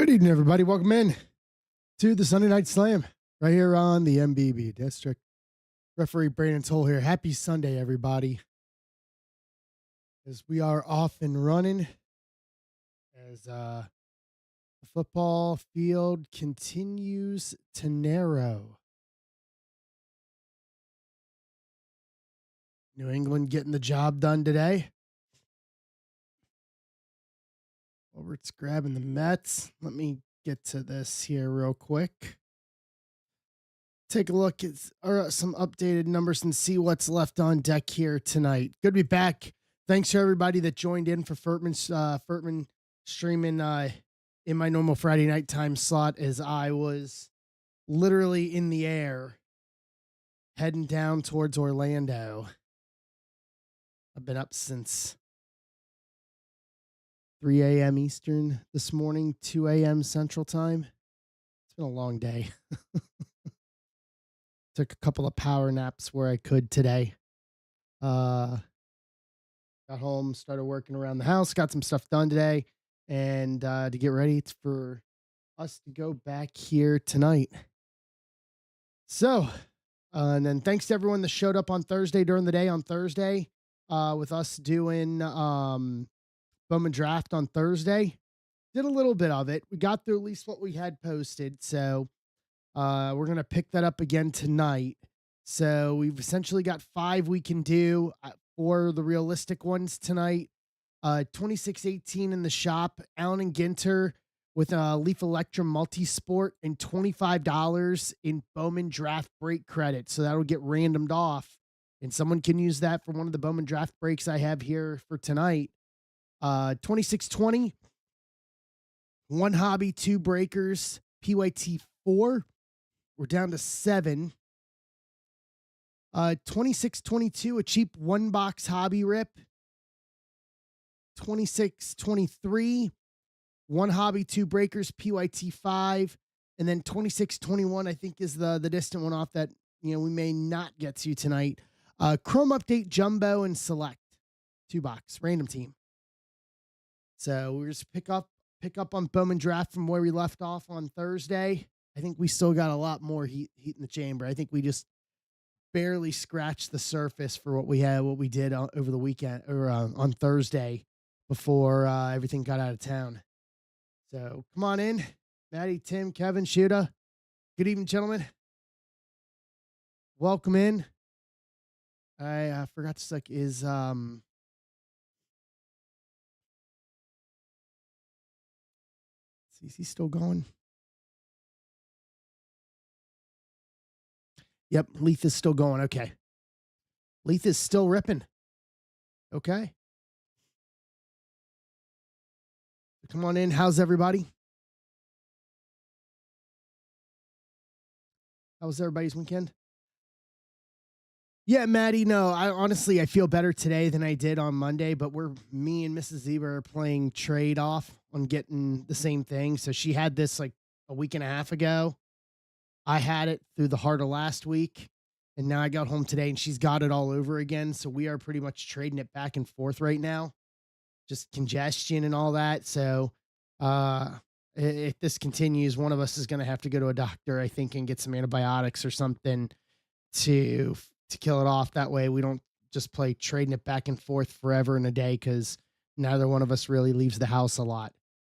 Good evening, everybody. Welcome in to the Sunday Night Slam right here on the MBB District. Referee Brandon Toll here. Happy Sunday, everybody. As we are off and running, as the football field continues to narrow. New England getting the job done today. Overt's grabbing the Mets. Let me get to this here real quick. Take a look at some updated numbers and see what's left on deck here tonight. Good to be back. Thanks to everybody that joined in for Furtman streaming in my normal Friday night time slot as I was literally in the air heading down towards Orlando. I've been up since 3 a.m. Eastern this morning, 2 a.m. Central Time. It's been a long day. Took a couple of power naps where I could today. Got home, started working around the house, got some stuff done today, and to get ready for us to go back here tonight. So, and then thanks to everyone that showed up on Thursday during the day on Thursday with us doing Bowman Draft on Thursday. Did a little bit of it. We got through at least what we had posted, so we're going to pick that up again tonight. So we've essentially got 5 we can do for the realistic ones tonight. 2618 in the shop. Allen and Ginter with a Leaf Electrum Multisport and $25 in Bowman Draft Break credit. So that'll get randomed off. And someone can use that for one of the Bowman Draft Breaks I have here for tonight. 2620. One hobby, two breakers. PYT 4. We're down to 7. 2622, a cheap one box hobby rip. 2623, one hobby, two breakers, PYT 5. And then 2621, I think, is the distant one off that we may not get to tonight. Chrome Update Jumbo and Select. 2 box, random team. So we're just pick up on Bowman Draft from where we left off on Thursday. I think we still got a lot more heat in the chamber. I think we just barely scratched the surface for what we did over the weekend or on Thursday before everything got out of town. So come on in, Maddie, Tim, Kevin, Shuda. Good evening, gentlemen. Welcome in. I forgot to select is is he still going? Yep, Leith is still going. Okay. Leith is still ripping. Okay. Come on in. How's everybody? How was everybody's weekend? Yeah, Maddie, no, I feel better today than I did on Monday, but me and Mrs. Zebra are playing trade off on getting the same thing. So she had this like a week and a half ago. I had it through the heart of last week, and now I got home today and she's got it all over again. So we are pretty much trading it back and forth right now. Just congestion and all that. So if this continues, one of us is going to have to go to a doctor, I think, and get some antibiotics or something to kill it off. That way we don't just play trading it back and forth forever in a day, because neither one of us really leaves the house a lot.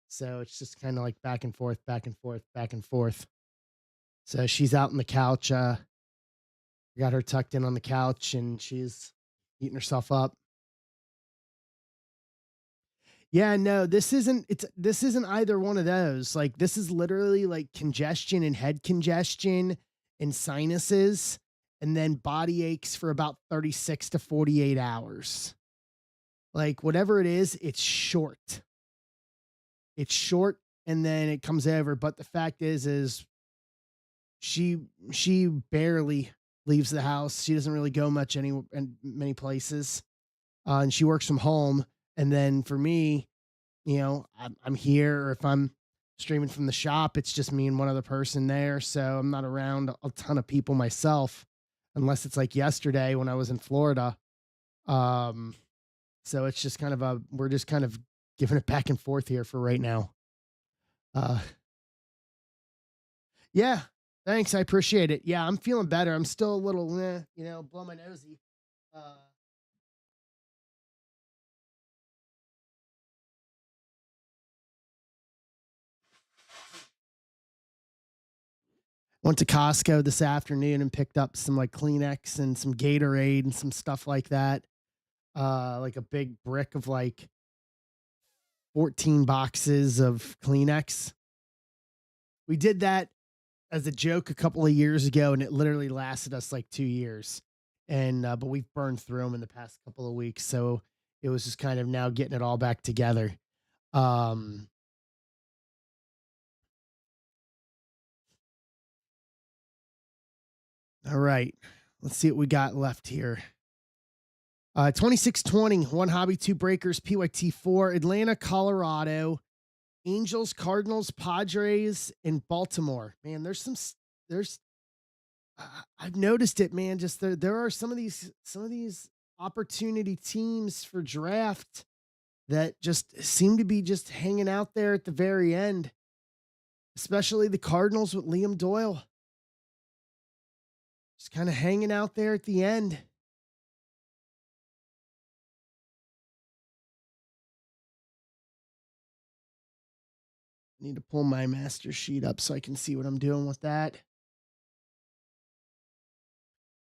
So it's just kind of like back and forth, back and forth, back and forth. So she's out on the couch. Got her tucked in on the couch and she's eating herself up. Yeah, no, this isn't either one of those. Like, this is literally like congestion and head congestion and sinuses, and then body aches for about 36 to 48 hours. Like, whatever it is, it's short. It's short and then it comes over. But the fact is she barely leaves the house. She doesn't really go much many places. And she works from home. And then for me, I'm here, or if I'm streaming from the shop, it's just me and one other person there. So I'm not around a ton of people myself, unless it's like yesterday when I was in Florida. So it's just we're just kind of giving it back and forth here for right now. Uh, yeah, thanks. I appreciate it. Yeah, I'm feeling better. I'm still a little, blow my nosy. Uh, Went to Costco this afternoon and picked up some like Kleenex and some Gatorade and some stuff like that. Like a big brick of like 14 boxes of Kleenex. We did that as a joke a couple of years ago, and it literally lasted us like 2 years. And but we've burned through them in the past couple of weeks, so it was just kind of now getting it all back together. Um, all right, let's see what we got left here. 2620, one hobby, two breakers, PYT4, Atlanta, Colorado, Angels, Cardinals, Padres, and Baltimore. Man, there's I've noticed it, man. Just there are some of these opportunity teams for draft that just seem to be just hanging out there at the very end, especially the Cardinals with Liam Doyle. Just kind of hanging out there at the end. Need to pull my master sheet up so I can see what I'm doing with that.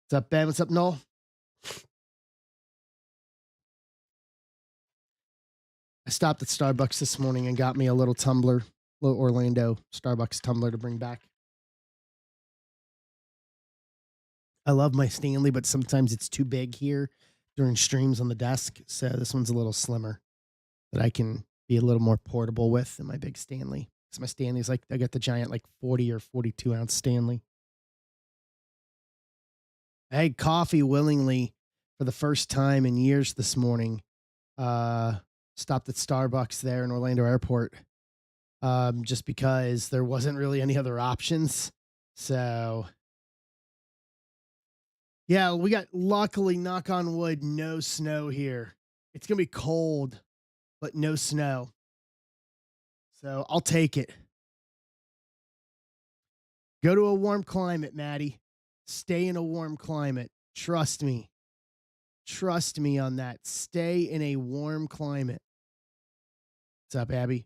What's up, Ben? What's up, Noel? I stopped at Starbucks this morning and got me a little tumbler, little Orlando Starbucks tumbler to bring back. I love my Stanley, but sometimes it's too big here during streams on the desk. So this one's a little slimmer that I can be a little more portable with than my big Stanley. Because my Stanley's like, I got the giant, like 40 or 42-ounce Stanley. I had coffee willingly for the first time in years this morning. Uh, Stopped at Starbucks there in Orlando Airport, just because there wasn't really any other options. So yeah, we got, luckily, knock on wood, no snow here. It's gonna be cold, but no snow. So I'll take it. Go to a warm climate, Maddie. Stay in a warm climate. Trust me. Trust me on that. Stay in a warm climate. What's up, Abby?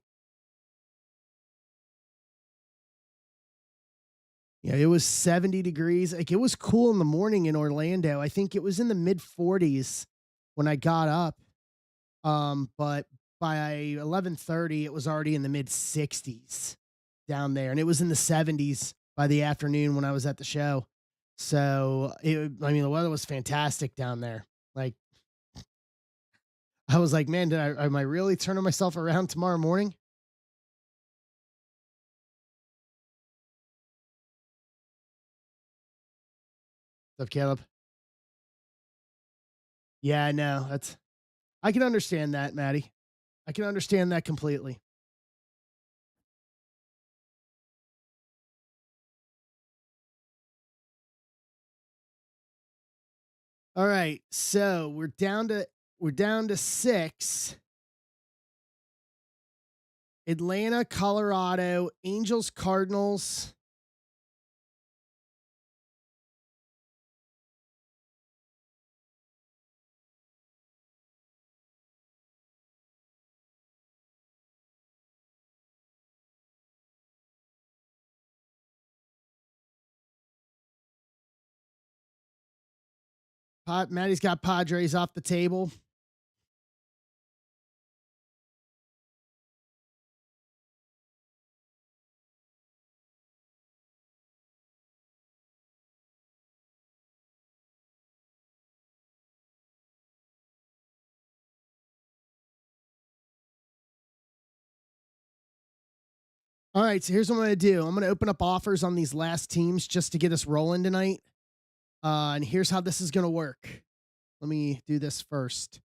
Yeah, it was 70 degrees. Like, it was cool in the morning in Orlando. I think it was in the mid 40s when I got up. But by 11:30 it was already in the mid 60s down there, and it was in the 70s by the afternoon when I was at the show. So, I mean, the weather was fantastic down there. Like, I was like, "Man, am I really turning myself around tomorrow morning?" What's up, Caleb? Yeah, no, that's I can understand that, Maddie. I can understand that completely. All right, so we're down to 6. Atlanta, Colorado, Angels, Cardinals. Maddie's got Padres off the table. All right, so here's what I'm going to do. I'm going to open up offers on these last teams just to get us rolling tonight. And here's how this is going to work. Let me do this first.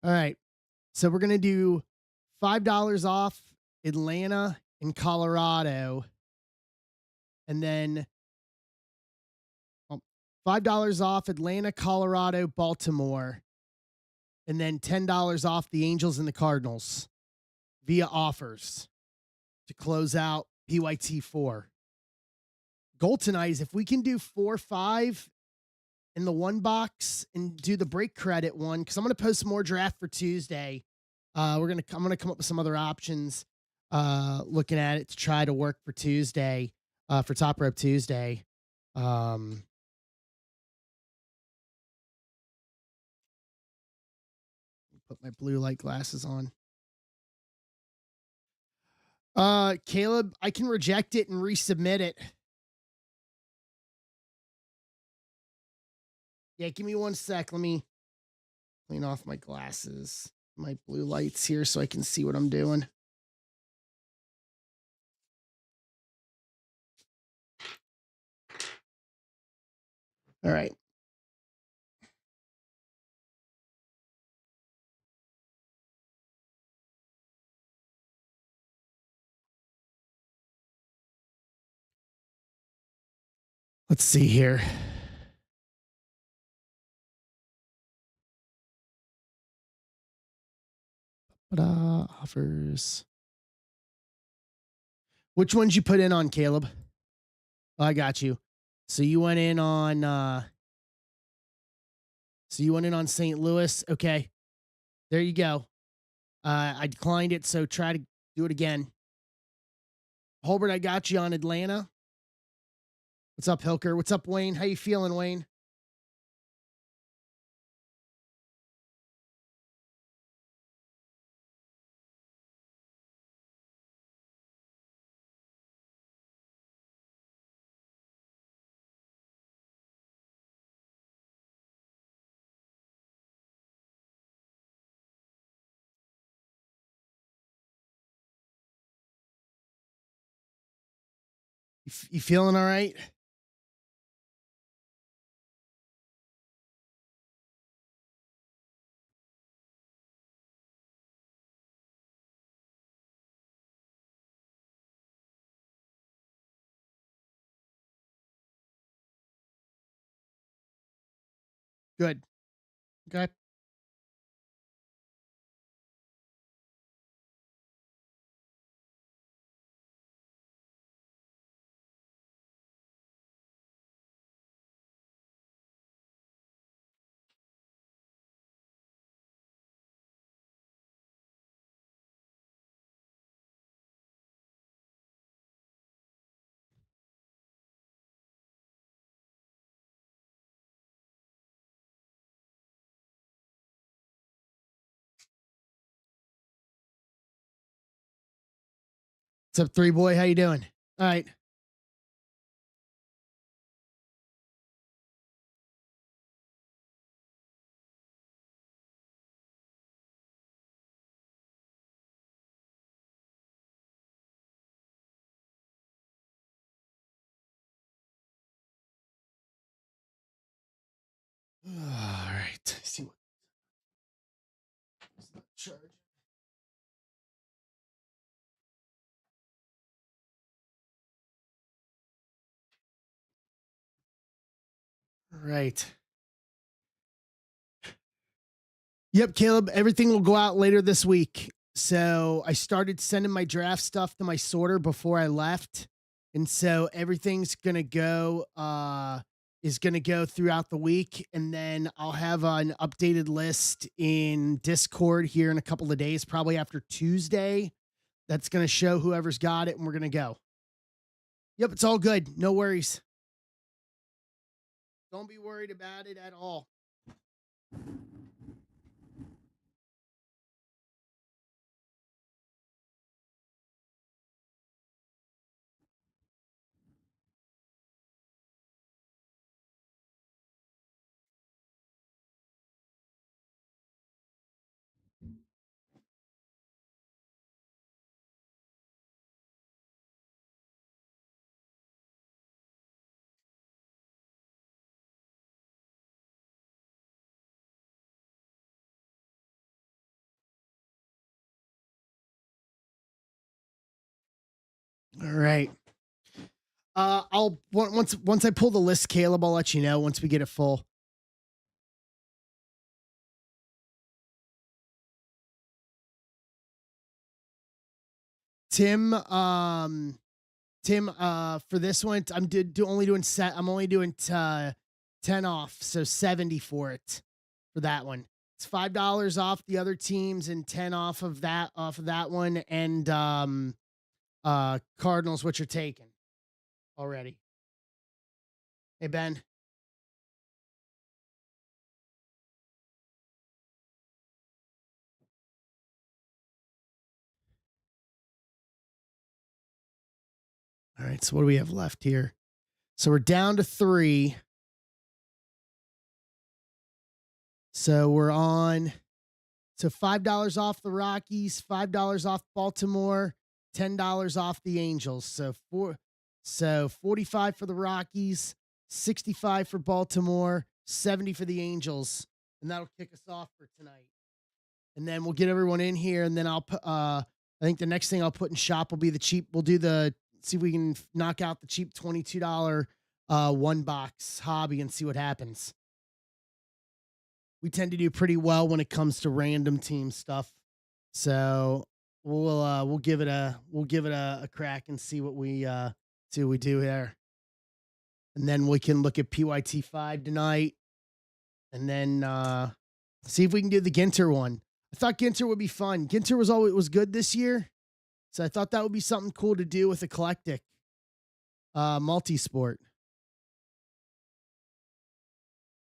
All right, so we're going to do $5 off Atlanta in Colorado, and then um, $5 off Atlanta, Colorado, Baltimore, and then $10 off the Angels and the Cardinals via offers to close out PYT4. Goal tonight is if we can do 4-5 in the one box and do the break credit one, because I'm going to post more draft for Tuesday. I'm gonna come up with some other options. Looking at it to try to work for Tuesday, for Top Rope Tuesday. Um, put my blue light glasses on. Caleb, I can reject it and resubmit it. Yeah, give me one sec. Let me clean off my glasses, my blue lights here, so I can see what I'm doing. All right. Let's see here. Offers. Which ones you put in on, Caleb? Oh, I got you. So you went in on St. Louis. Okay. There you go. I declined it, so try to do it again. Holbert, I got you on Atlanta. What's up, Hilker? What's up, Wayne? How you feeling, Wayne? You feeling all right? Good. Okay. What's up, three boy? How you doing? All right. All right. See what charge. Right. Yep, Caleb. Everything will go out later this week. So I started sending my draft stuff to my sorter before I left. And so everything's gonna go is gonna go throughout the week. And then I'll have an updated list in Discord here in a couple of days, probably after Tuesday. That's gonna show whoever's got it, and we're gonna go. Yep, it's all good. No worries. Don't be worried about it at all. All right. Once I pull the list, Caleb, I'll let you know once we get it full. Tim, Tim, for this one, only doing set. I'm only doing 10 off, so 70 for it for that one. It's $5 off the other teams and 10 off of that one, and Cardinals, which are taken already. Hey Ben. All right, so what do we have left here? So we're down to 3. So we're on. So $5 off the Rockies, $5 off Baltimore, $10 off the Angels. So 45 for the Rockies, 65 for Baltimore, 70 for the Angels, and that'll kick us off for tonight. And then we'll get everyone in here, and then I'll put. I think the next thing I'll put in shop will be the cheap. We'll do the see if we can knock out the cheap $22 one box hobby and see what happens. We tend to do pretty well when it comes to random team stuff. So we'll give it a crack and see what we do here. And then we can look at PYT 5 tonight. And then see if we can do the Ginter one. I thought Ginter would be fun. Ginter was good this year. So I thought that would be something cool to do with eclectic multi-sport.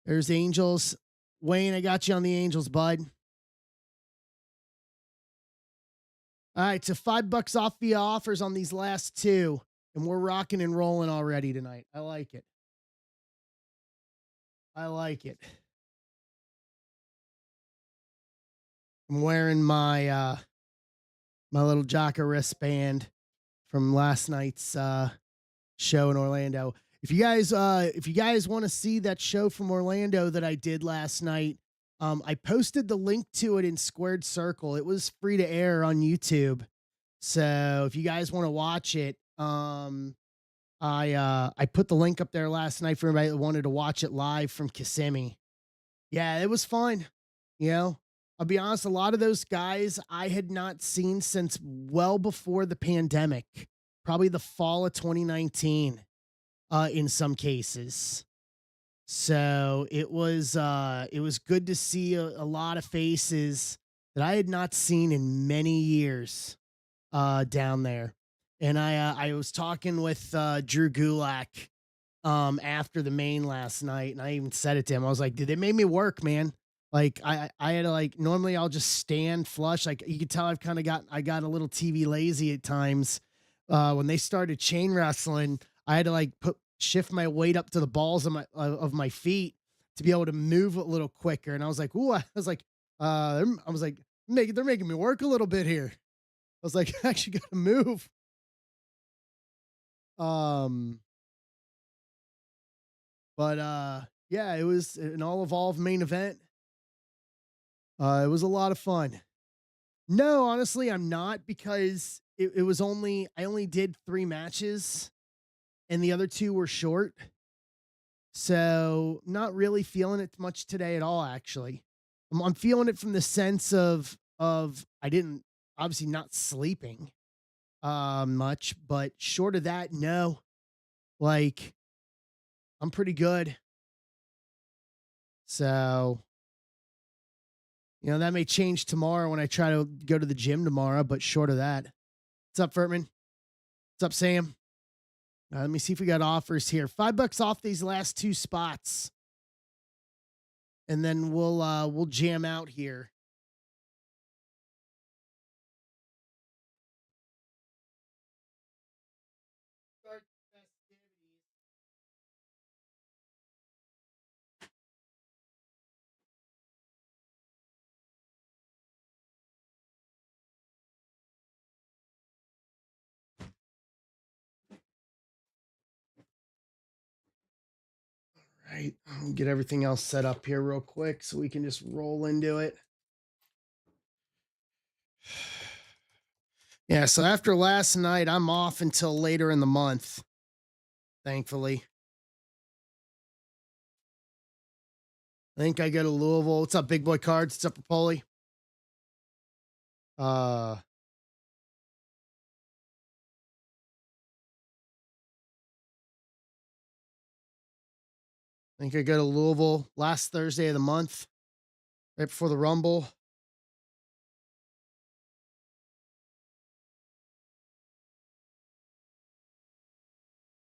There's Angels. Wayne, I got you on the Angels, bud. All right, so $5 off via offers on these last 2, and we're rocking and rolling already tonight. I like it. I like it. I'm wearing my my little Jocko wristband from last night's show in Orlando. If you guys want to see that show from Orlando that I did last night, I posted the link to it in Squared Circle. It was free to air on YouTube. So if you guys want to watch it, I put the link up there last night for everybody that wanted to watch it live from Kissimmee. Yeah, it was fun. You know, I'll be honest, a lot of those guys I had not seen since well before the pandemic, probably the fall of 2019, in some cases. So it was good to see a lot of faces that I had not seen in many years down there. And I was talking with Drew Gulak after the main last night, and I even said it to him. I was like, dude, they made me work, man. Like I had to, like, normally I'll just stand flush. Like you could tell I got a little TV lazy at times. When they started chain wrestling, I had to like shift my weight up to the balls of my feet to be able to move a little quicker. And I was like, ooh, they're making me work a little bit here. I was like, I actually got to move. Um, but yeah, it was an all evolved main event. It was a lot of fun. No, honestly, I'm not, because it was I only did 3 matches and the other 2 were short. So not really feeling it much today at all, actually. I'm feeling it from the sense of I didn't, obviously not sleeping much, but short of that, no. Like, I'm pretty good. So, that may change tomorrow when I try to go to the gym tomorrow, but short of that. What's up, Furtman? What's up, Sam? Let me see if we got offers here. $5 off these last 2 spots. And then we'll jam out here. Right. I'll get everything else set up here real quick so we can just roll into it. Yeah, so after last night, I'm off until later in the month, thankfully. I think I go to Louisville. What's up, Big Boy Cards? What's up, Rapoli? I think I go to Louisville last Thursday of the month, right before the Rumble.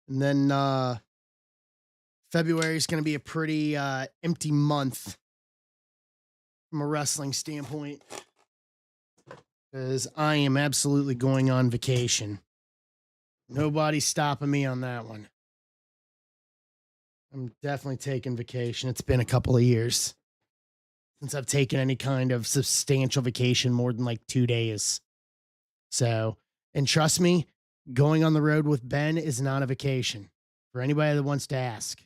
And then February is going to be a pretty empty month from a wrestling standpoint because I am absolutely going on vacation. Nobody's stopping me on that one. I'm definitely taking vacation. It's been a couple of years since I've taken any kind of substantial vacation more than like 2 days. So, and trust me, going on the road with Ben is not a vacation for anybody that wants to ask.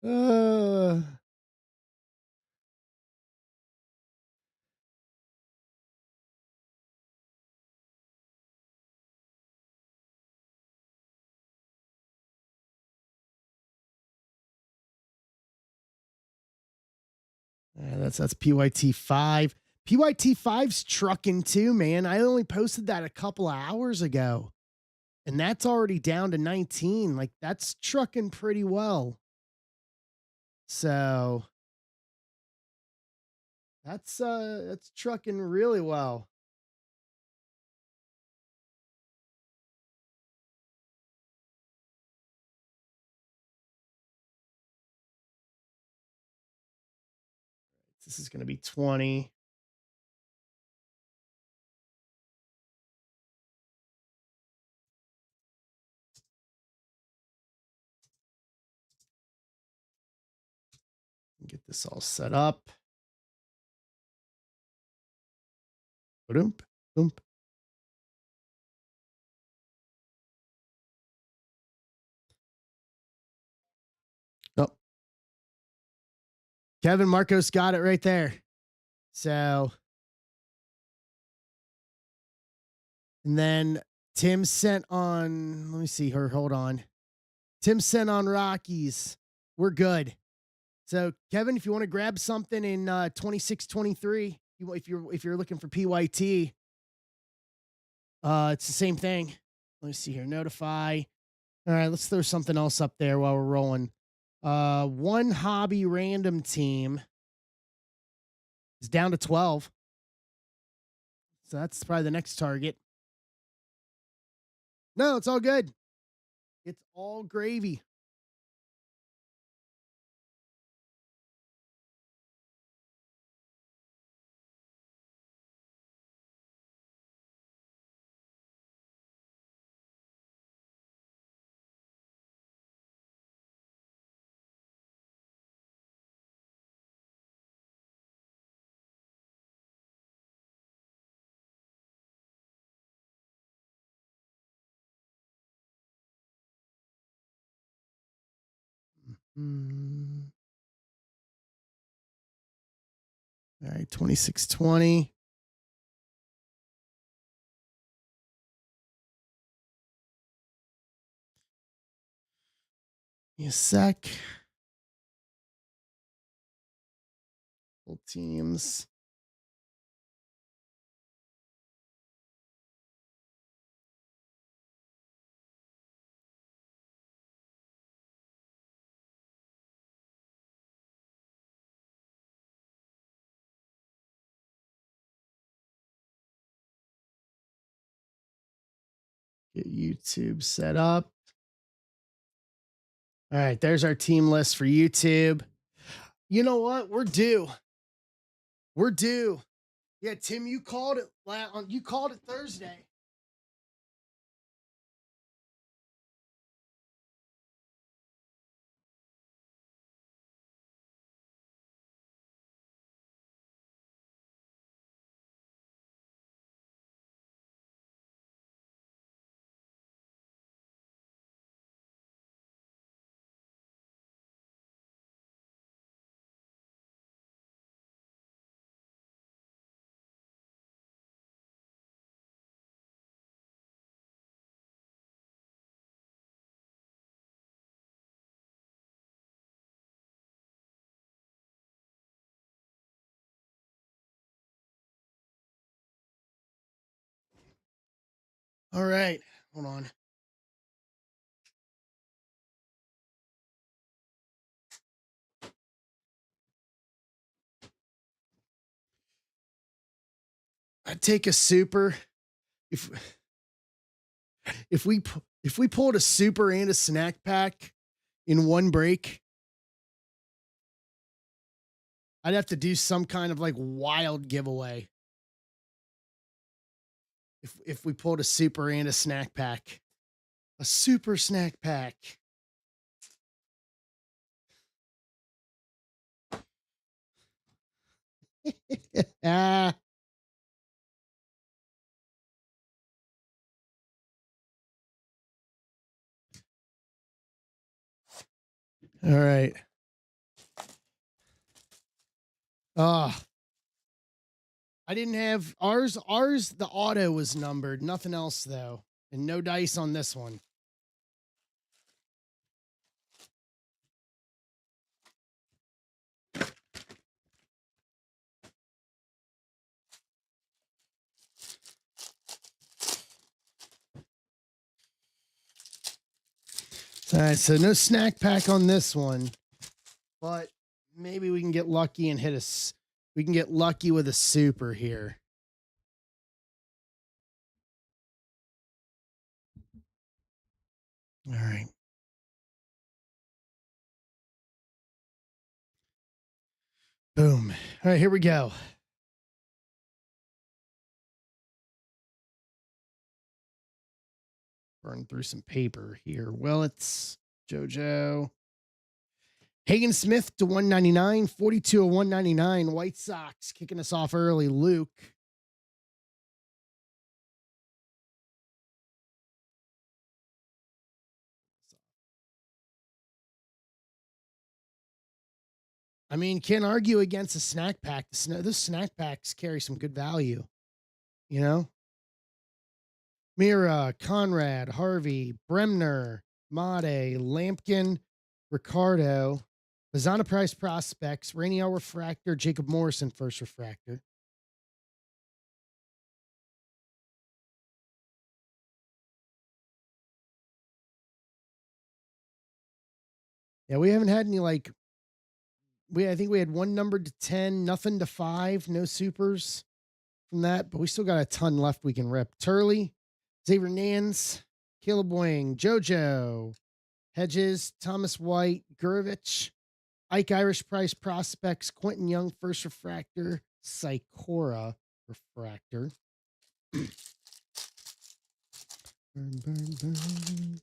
Uh, that's PYT 5. PYT 5's trucking too, man. I only posted that a couple of hours ago, and that's already down to 19. Like that's trucking pretty well. So that's trucking really well. This is going to be 20. Get this all set up. Boom, boom. Oh, Kevin Marcos got it right there. So, and then Tim sent on, let me see her, hold on. Tim sent on Rockies. We're good. So, Kevin, if you want to grab something in 26-23, if you're looking for PYT, it's the same thing. Let me see here. Notify. All right, let's throw something else up there while we're rolling. One hobby random team is down to 12. So that's probably the next target. No, it's all good. It's all gravy. Mm. All right, 26-20. A sec. Full teams. Get YouTube set up. All right, there's our team list for YouTube. You know what? We're due. We're due. Yeah, Tim, you called it. You called it Thursday. All right. Hold on. I'd take a super if if we pulled a super and a snack pack in one break. I'd have to do some kind of like wild giveaway. If we pulled a super and a snack pack. A super snack pack. Ah. All right. Oh, I didn't have ours. Ours, the auto was numbered. Nothing else though, and no dice on this one. All right, so no snack pack on this one, but maybe we can get lucky and hit us. We can get lucky with a super here. All right. Boom. All right, here we go. Burn through some paper here. Willits, JoJo. Hagen Smith to 199, 42 of 199. White Sox kicking us off early. Luke. I mean, can't argue against a snack pack. Those snack packs carry some good value, you know? Mira, Conrad, Harvey, Bremner, Made, Lampkin, Ricardo, Bazana Price Prospects, Rainier Refractor, Jacob Morrison First Refractor. Yeah, we haven't had any like I think we had one numbered to 10, nothing to 5, no supers from that, but we still got a ton left we can rip. Turley, Xavier Nance, Caleb Wing, JoJo, Hedges, Thomas White, Gurvich, Ike Irish Price Prospects, Quentin Young First Refractor, Psychora Refractor. Burn, burn, burn.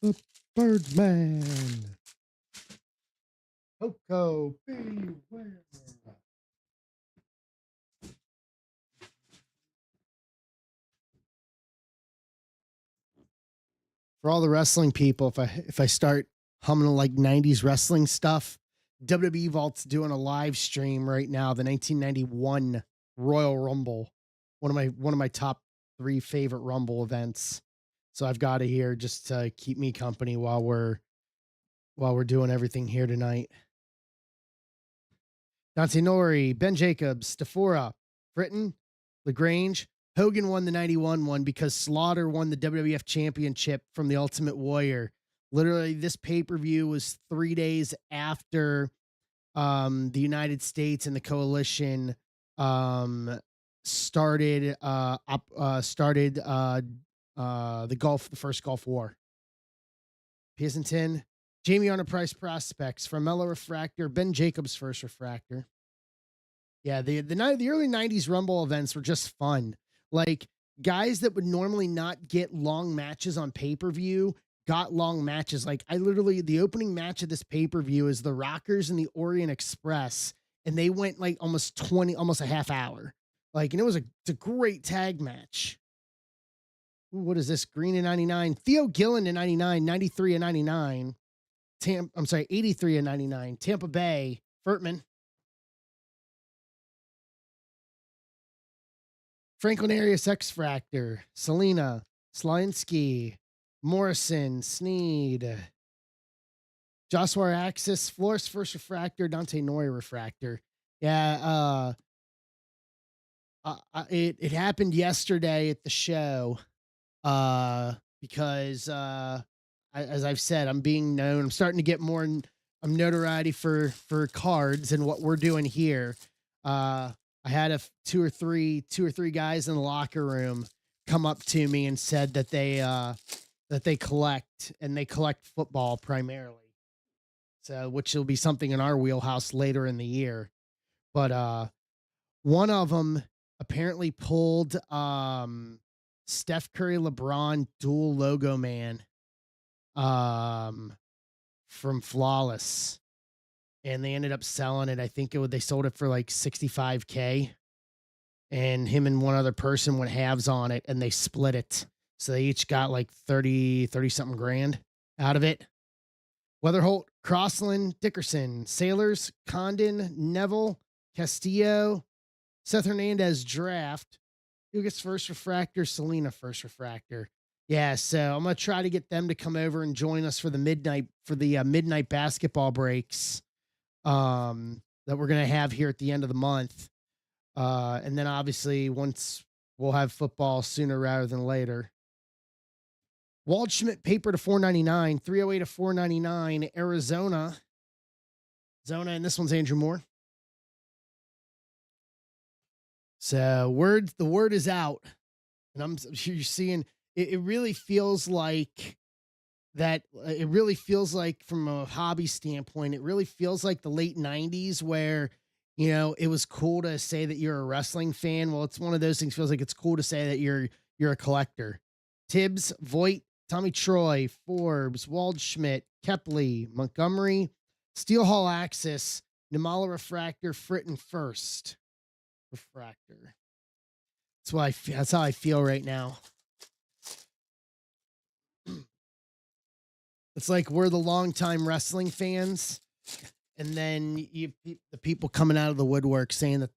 The Birdman. Coco, beware. For all the wrestling people, if I start humming like 90s wrestling stuff, WWE Vault's doing a live stream right now, the 1991 Royal Rumble. One of my top 3 favorite Rumble events. So I've got it here just to keep me company while we're doing everything here tonight. Dante Nori, Ben Jacobs, Stafora, Britton, LaGrange. Hogan won the 91 one because Slaughter won the WWF championship from the Ultimate Warrior. Literally, this pay-per-view was 3 days after the United States and the coalition started the first Gulf War. Pleasanton, Jamie Arnold Price Prospects, Farmella Refractor, Ben Jacobs First Refractor. Yeah, the early 90s Rumble events were just fun. Like guys that would normally not get long matches on pay-per-view got long matches. Like the opening match of this pay-per-view is the Rockers and the Orient Express, and they went like almost a half hour. Like, and it's a great tag match. Ooh, what is this? Green in 99, Theo Gillen in 99, 93 and 99. 83 and 99. Tampa Bay, Furtman. Franklin Arias X Fractor, Selena, Slinsky, Morrison, Sneed, Joshua Axis, Flores First Refractor, Dante Nori Refractor. Yeah, It happened yesterday at the show, because as I've said, I'm being known. I'm starting to get more. I'm notoriety for cards and what we're doing here. I had two or three guys in the locker room come up to me and said that they collect, and they collect football primarily. So, which will be something in our wheelhouse later in the year. But one of them apparently pulled Steph Curry LeBron dual logo man um from Flawless, and they ended up selling it. I think they sold it for like 65K, and him and one other person went halves on it, and they split it. So they each got like 30 something grand out of it. Weatherholt, Crossland, Dickerson, Sailors, Condon, Neville, Castillo, Seth Hernandez draft. Who gets first refractor? Selena first refractor. Yeah, so I'm gonna try to get them to come over and join us for the midnight basketball breaks that we're gonna have here at the end of the month. And then obviously once we'll have football sooner rather than later. Waldschmidt paper to 499, 308 to 499, Arizona. Zona, and this one's Andrew Moore. So the word is out, and you're seeing it really feels like that. It really feels like, from a hobby standpoint, it really feels like the late 90s where, it was cool to say that you're a wrestling fan. Well, it's one of those things. Feels like it's cool to say that you're a collector. Tibbs, Voigt, Tommy Troy, Forbes, Waldschmidt, Kepley, Montgomery, Steel Hall Axis, Nimala Refractor, Fritten first refractor. That's how I feel right now. It's like we're the longtime wrestling fans, and then the people coming out of the woodwork saying that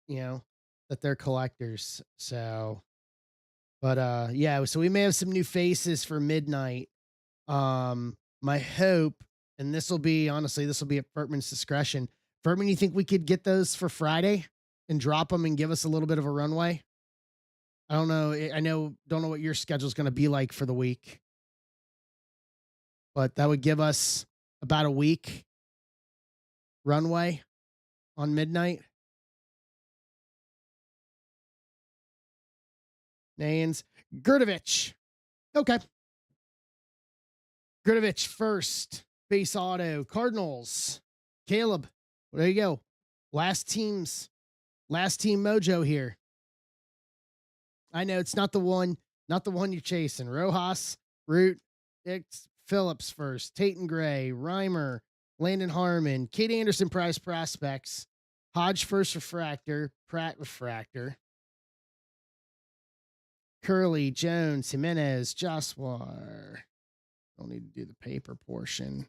that they're collectors. So, but yeah, so we may have some new faces for midnight. My hope, and this will be at Furtman's discretion. Furtman, you think we could get those for Friday and drop them and give us a little bit of a runway? I don't know. Don't know what your schedule is going to be like for the week, but that would give us about a week runway on midnight. Nains, Gurdovich. Okay. Gurdovich first. Base auto. Cardinals. Caleb. There you go. Last team mojo here. I know it's not the one you're chasing. Rojas, Root, Dix, Phillips first. Tate Gray, Reimer, Landon Harmon, Kate Anderson prize prospects. Hodge first refractor, Pratt refractor. Curley, Jones, Jimenez, Joswar. Don't need to do the paper portion.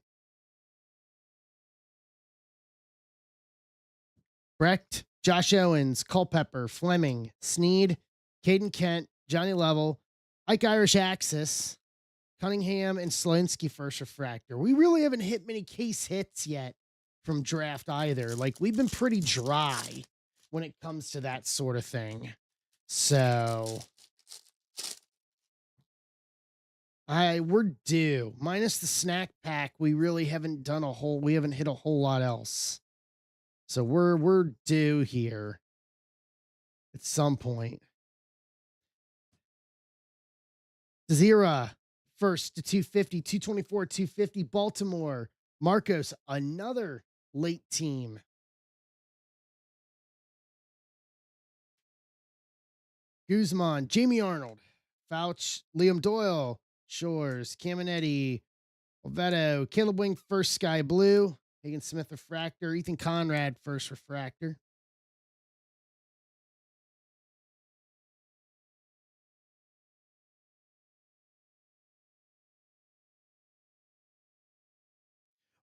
Brecht, Josh Owens, Culpepper, Fleming, Sneed, Caden Kent, Johnny Level, Ike Irish Axis, Cunningham, and Slonsky first refractor. We really haven't hit many case hits yet from draft either. Like, we've been pretty dry when it comes to that sort of thing. So we're due. Minus the snack pack, we really haven't hit a whole lot else. So we're due here at some point. Zira first to 250, 224, 250. Baltimore. Marcos, another late team. Guzman, Jamie Arnold, Fouch, Liam Doyle, Shores, Caminetti, Ovedo, Caleb Wing, first Sky Blue, Hagen Smith refractor, Ethan Conrad, first refractor.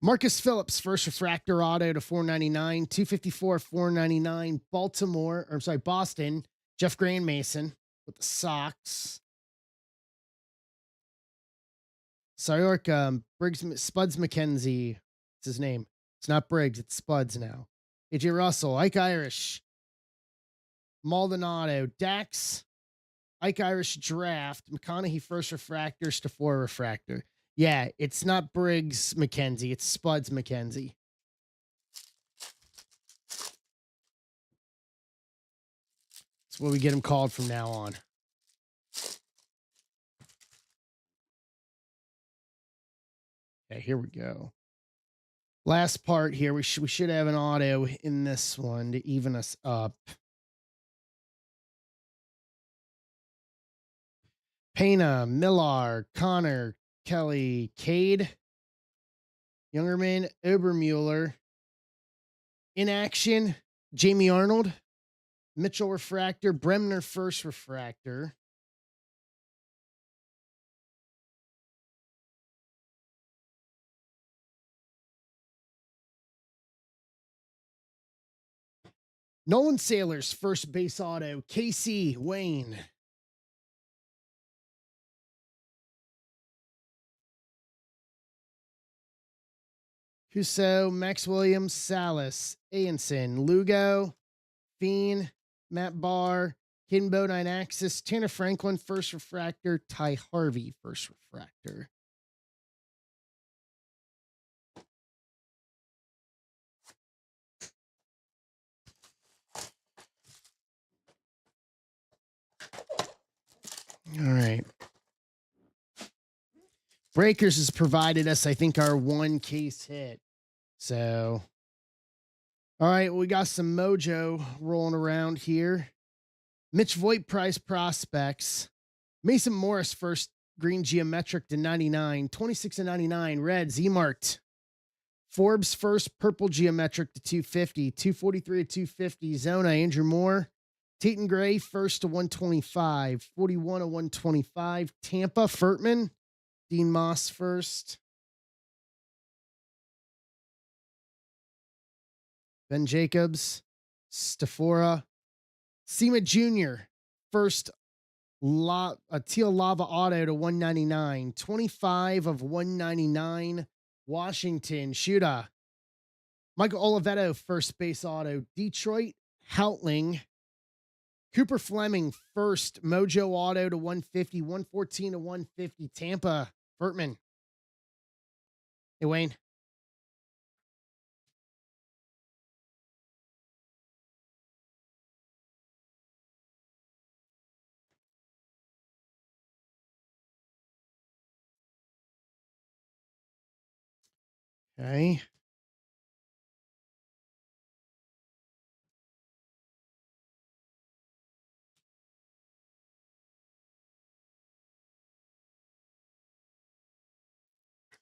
Marcus Phillips, first refractor auto to 499, 254, 499. Boston, Jeff Grandmason with the Sox. Sorry, Briggs, Spuds McKenzie. It's his name. It's not Briggs, it's Spuds now. AJ Russell, Ike Irish, Maldonado, Dax, Ike Irish Draft, McConaughey First Refractor, Stafora Refractor. Yeah, it's not Briggs McKenzie, it's Spuds McKenzie. That's what we get him called from now on. Okay, here we go. Last part here. We should have an auto in this one to even us up. Pena, Millar, Connor, Kelly, Cade, Youngerman, Obermueller. In action, Jamie Arnold, Mitchell Refractor, Bremner First Refractor. Nolan Sailors First Base Auto, KC, Wayne. Husso, Max Williams, Salas, Anson, Lugo, Fiend, Matt Barr, Hidden Bodine Axis, Tanner Franklin, First Refractor, Ty Harvey, First Refractor. All right. Breakers has provided us, I think, our one case hit. So, all right, we got some mojo rolling around here. Mitch Voigt prize prospects. Mason Morris first green geometric to 99. 26 and 99 red Z-marked. Forbes first purple geometric to 250. 243 to 250 Zona Andrew Moore. Tate Gray first to 125. 41 to 125 Tampa Furtman. Dean Moss first. Ben Jacobs. Stafora. Sema Jr. First a teal lava auto to 199. 25 of 199 Washington. Shuda. Michael Olivetto first base auto. Detroit Houtling. Cooper Fleming first mojo auto to 150. 114 to 150 Tampa Furtman. Hey Wayne. Okay.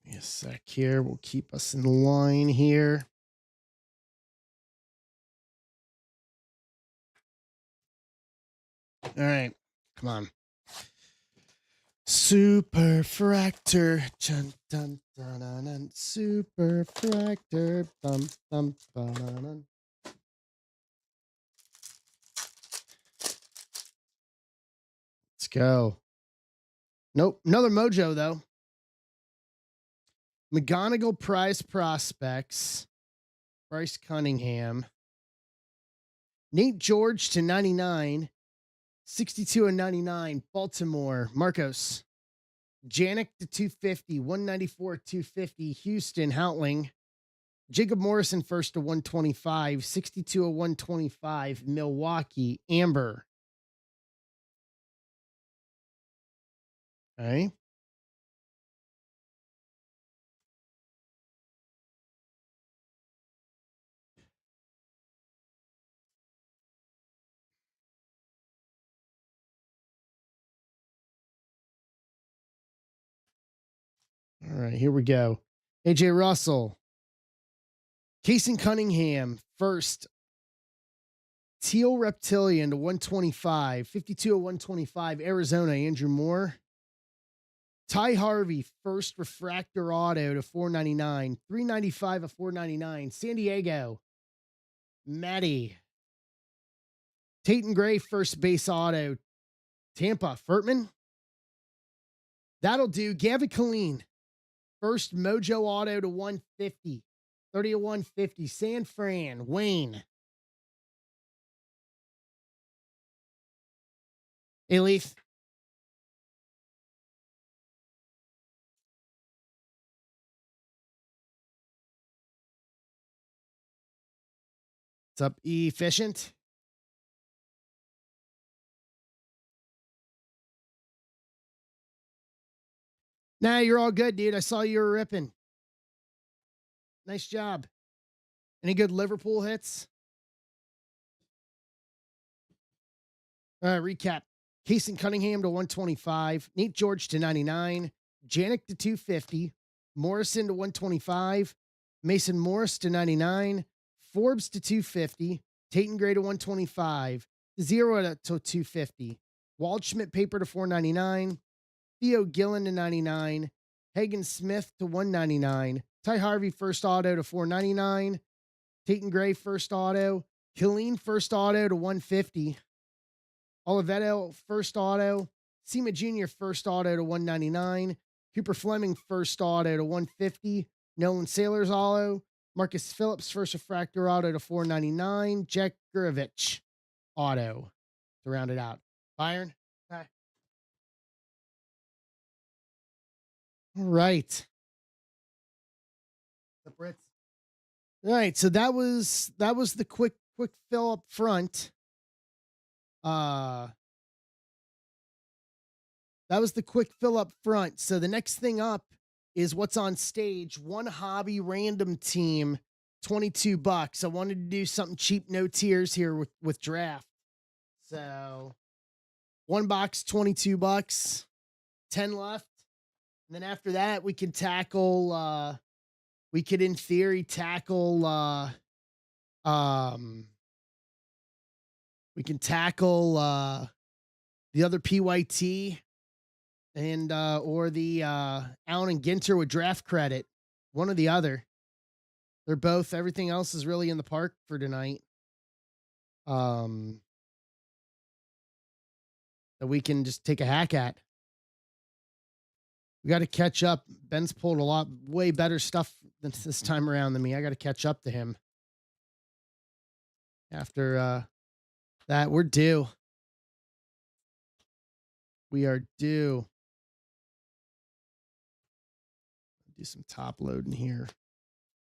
Give me a sec here. We'll keep us in line here. All right. Come on. Super Fractor. Dun, dun, dun, dun, dun. Super Fractor. Bum, bum, bum, dun, dun. Let's go. Nope. Another mojo, though. McGonigal prize prospects. Bryce Cunningham. Nate George to 99. 62 and 99. Baltimore. Marcos. Janik to 250. 194 250. Houston. Houtling. Jacob Morrison first to 125. 62 of 125. Milwaukee. Amber. Okay. All right, here we go. AJ Russell. Casey Cunningham, first. Teal Reptilian to 125. 52 of 125. Arizona, Andrew Moore. Ty Harvey, first refractor auto to 499. 395 of 499. San Diego. Maddie. Tate Gray, first base auto. Tampa. Furtman. That'll do. Gavin Killeen. First mojo auto to 150. 30 to 150. San Fran. Wayne. Hey, Leith. What's up, Efficient? Nah, you're all good, dude. I saw you were ripping. Nice job. Any good Liverpool hits? Recap. Casey Cunningham to 125. Nate George to 99. Janik to 250. Morrison to 125. Mason Morris to 99. Forbes to 250. Tate Gray to 125. Zero to 250. Waldschmidt paper to 499. Theo Gillen to 99. Hagen Smith to 199. Ty Harvey first auto to 499. Tate Gray first auto. Killeen first auto to 150. Oliveto first auto. Sema Jr. first auto to 199. Cooper Fleming first auto to 150. Nolan Sailors auto. Marcus Phillips first refractor auto to 499. Jack Gurovich auto to round it out. Byron. Hi. All right. The Brits. All right, so that was the quick fill up front. That was the quick fill up front. So the next thing up is what's on stage. One hobby random team, $22. I wanted to do something cheap, no tiers here with draft. So one box, $22, 10 left. And then after that, we can tackle we could in theory tackle we can tackle the other PYT and or the Allen and Ginter with draft credit. One or the other. They're both. Everything else is really in the park for tonight. That we can just take a hack at. We got to catch up. Ben's pulled a lot way better stuff this time around than me. I got to catch up to him. After that, we're due. We are due. Do some top loading here.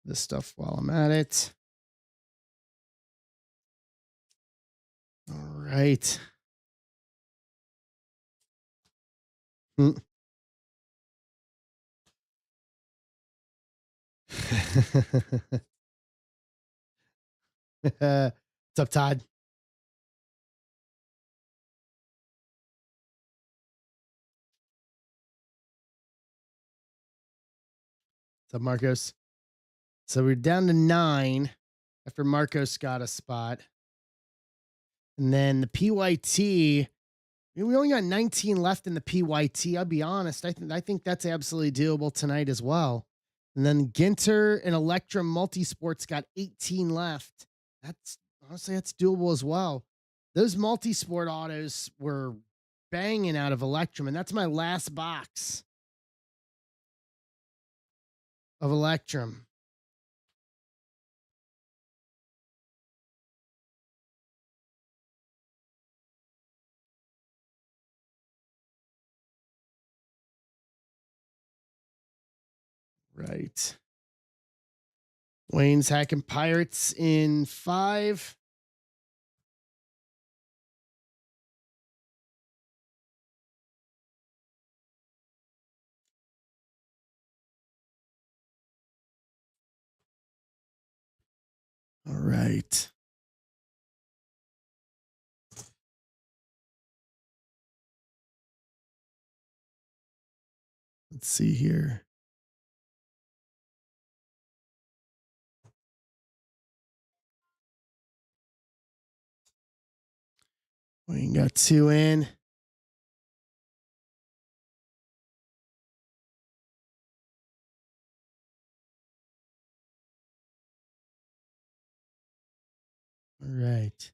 This stuff while I'm at it. All right. What's up, Todd? What's up, Marcos? So we're down to 9 after Marcos got a spot. And then the PYT, we only got 19 left in the PYT. I'll be honest. I think that's absolutely doable tonight as well. And then Ginter and Electrum Multisports got 18 left. That's honestly, that's doable as well. Those multisport autos were banging out of Electrum, and that's my last box of Electrum. Right. Wayne's hacking Pirates in 5. All right. Let's see here. We got 2 in. All right.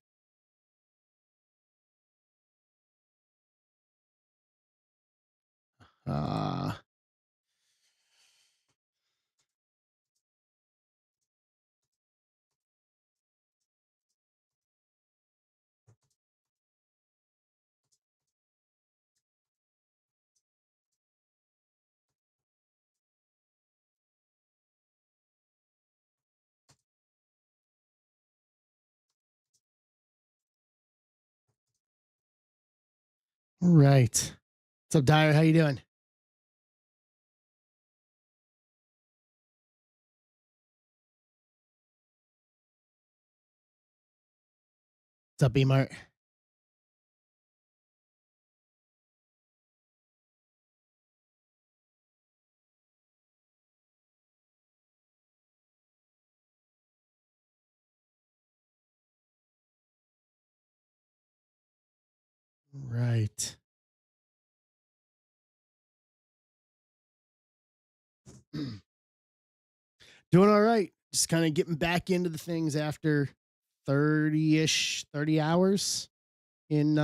All right. What's up, Dyer? How you doing? What's up, B Mart? Right. Doing all right. Just kind of getting back into the things after 30-ish, 30 hours in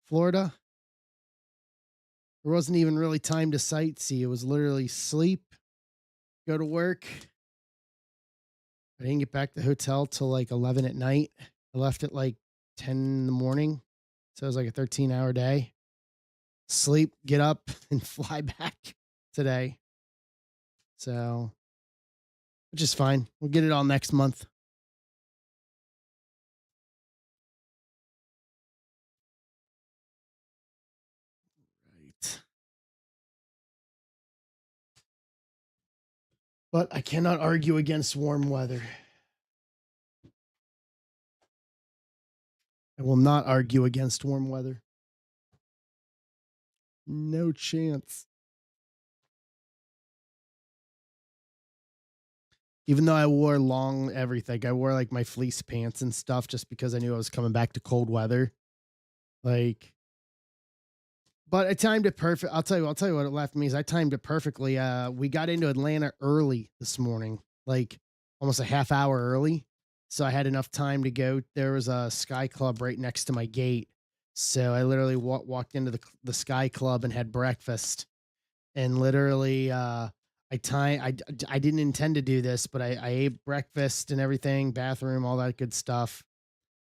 Florida. There wasn't even really time to sightsee. It was literally sleep, go to work. I didn't get back to the hotel till like 11 at night. I left at like 10 in the morning. So it was like a 13-hour day. Sleep, get up, and fly back today. So, which is fine. We'll get it all next month. Right. But I cannot argue against warm weather. I will not argue against warm weather. No chance. Even though I wore long everything, I wore like my fleece pants and stuff just because I knew I was coming back to cold weather. Like, but I timed it perfect. I'll tell you what it left me is I timed it perfectly. We got into Atlanta early this morning, like almost a half hour early. So I had enough time to go. There was a Sky Club right next to my gate. So I literally walked into the Sky Club and had breakfast. And literally, I didn't intend to do this, but I ate breakfast and everything, bathroom, all that good stuff.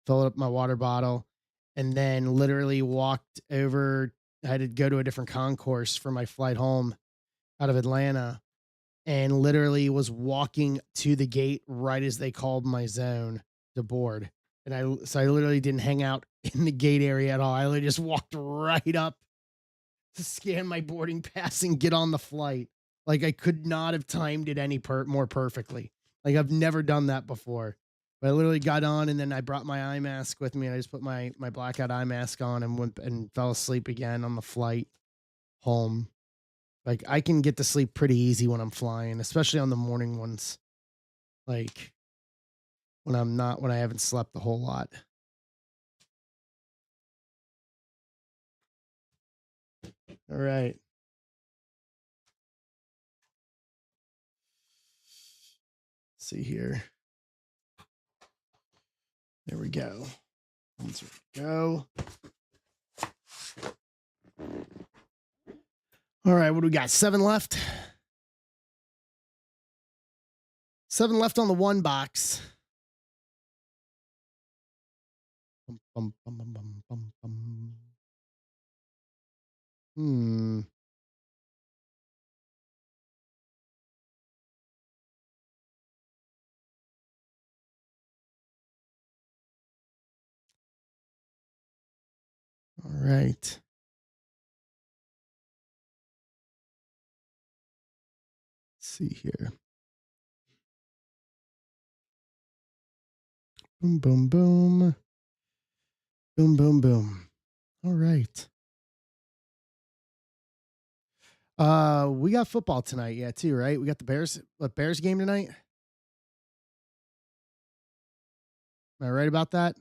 Filled up my water bottle, and then literally walked over. I had to go to a different concourse for my flight home out of Atlanta, and literally was walking to the gate right as they called my zone to board. And I literally didn't hang out in the gate area at all. I literally just walked right up to scan my boarding pass and get on the flight. Like I could not have timed it any more perfectly. Like I've never done that before. But I literally got on and then I brought my eye mask with me and I just put my blackout eye mask on and went and fell asleep again on the flight home. Like I can get to sleep pretty easy when I'm flying, especially on the morning ones. Like when I haven't slept a whole lot. All right. Let's see here. There we go. Let's go. All right, what do we got? 7 left. 7 left on the one box. Bum, bum, bum, bum, bum, bum, bum. Hmm. All right. Let's see here. Boom, boom, boom. Boom, boom, boom. All right. We got football tonight, yeah, too, right? We got the Bears game tonight. Am I right about that?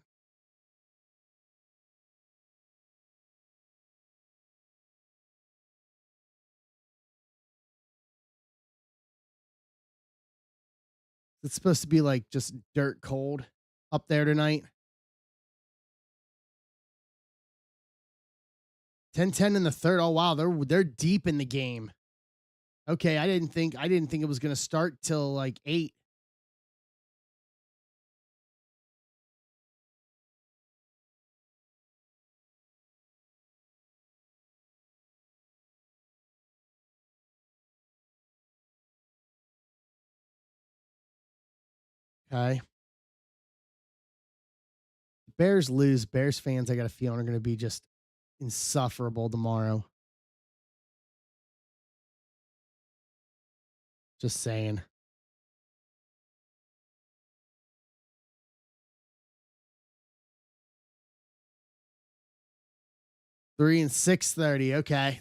It's supposed to be like just dirt cold up there tonight. 10-10 in the third. Oh wow, they're deep in the game. Okay, I didn't think it was gonna start till like 8. Okay. Bears lose. Bears fans, I got a feeling, are gonna be just insufferable tomorrow. Just saying. 3 and 6:30. Okay.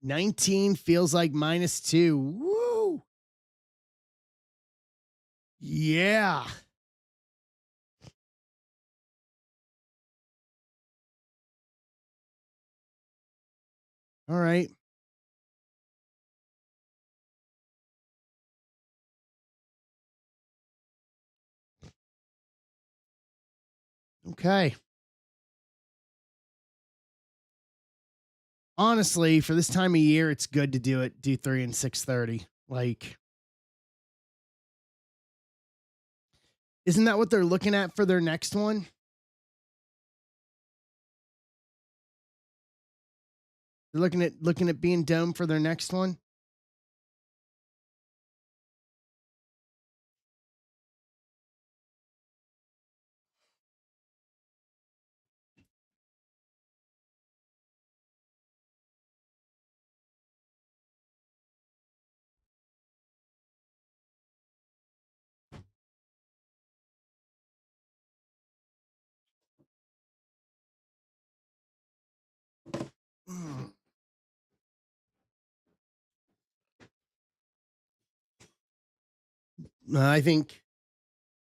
19 feels like -2. Woo! Yeah. All right. Okay. Honestly, for this time of year, it's good to do 3 and 6:30. Like, isn't that what they're looking at for their next one? They're looking at being dome for their next one. Mm. I think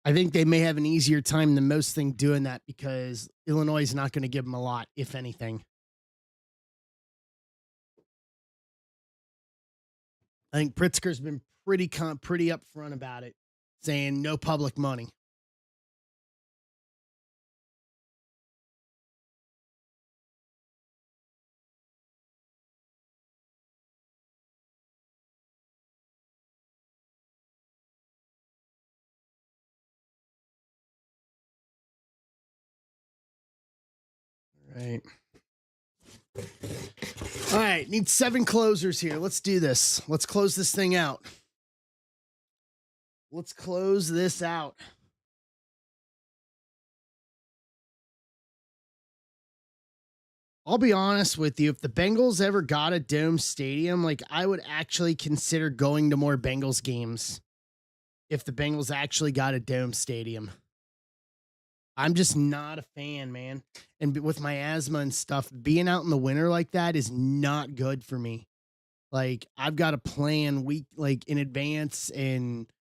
they may have an easier time than most thing doing that because Illinois is not going to give them a lot, if anything. I think Pritzker's been pretty upfront about it, saying no public money. Right. All right. Need 7 closers here. Let's do this. Let's close this thing out. Let's close this out. I'll be honest with you. If the Bengals ever got a dome stadium, like I would actually consider going to more Bengals games if the Bengals actually got a dome stadium. I'm just not a fan, man. And with my asthma and stuff, being out in the winter like that is not good for me. Like I've got to plan week like in advance and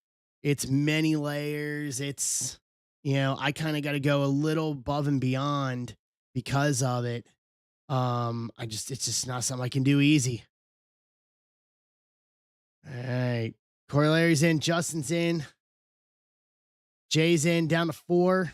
it's many layers. It's I kind of got to go a little above and beyond because of it. It's just not something I can do easy. All right. Corollary's in, Justin's in, Jay's in, down to 4.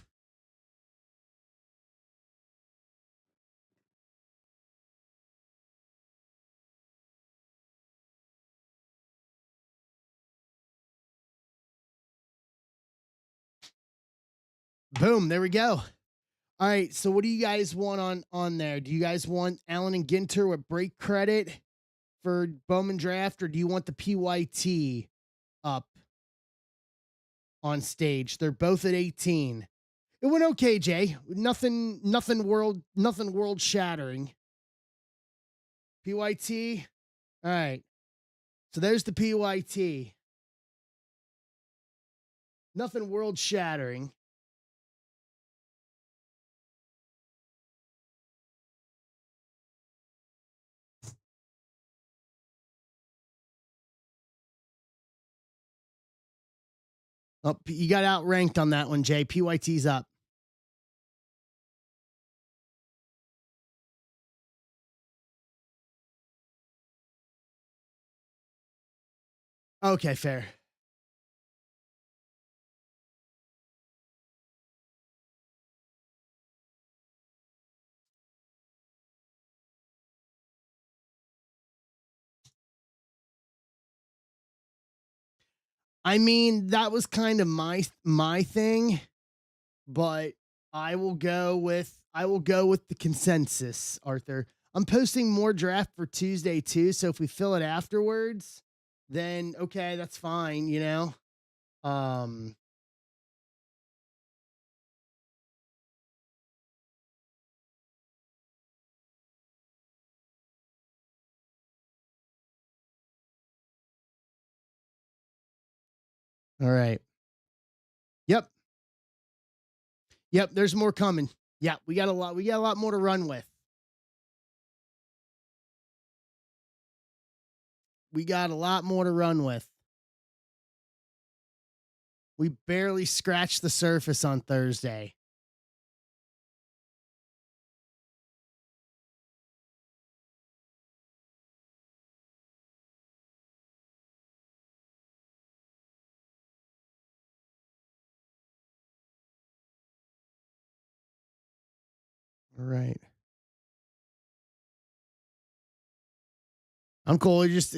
Boom, there we go. All right, so what do you guys want on there? Do you guys want Allen and Ginter with break credit for Bowman draft, or do you want the PYT up on stage? They're both at 18. It went okay, Jay. Nothing world shattering. PYT. All right. So there's the PYT. Nothing world shattering. Oh, you got outranked on that one, Jay. PYT's up. Okay, fair. I mean, that was kind of my thing, but I will go with the consensus, Arthur. I'm posting more draft for Tuesday too, so if we fill it afterwards, then okay, that's fine. Um, all right. Yep. Yep. There's more coming. Yeah, we got a lot. We got a lot more to run with. We got a lot more to run with. We barely scratched the surface on Thursday. All right. I'm cool. It's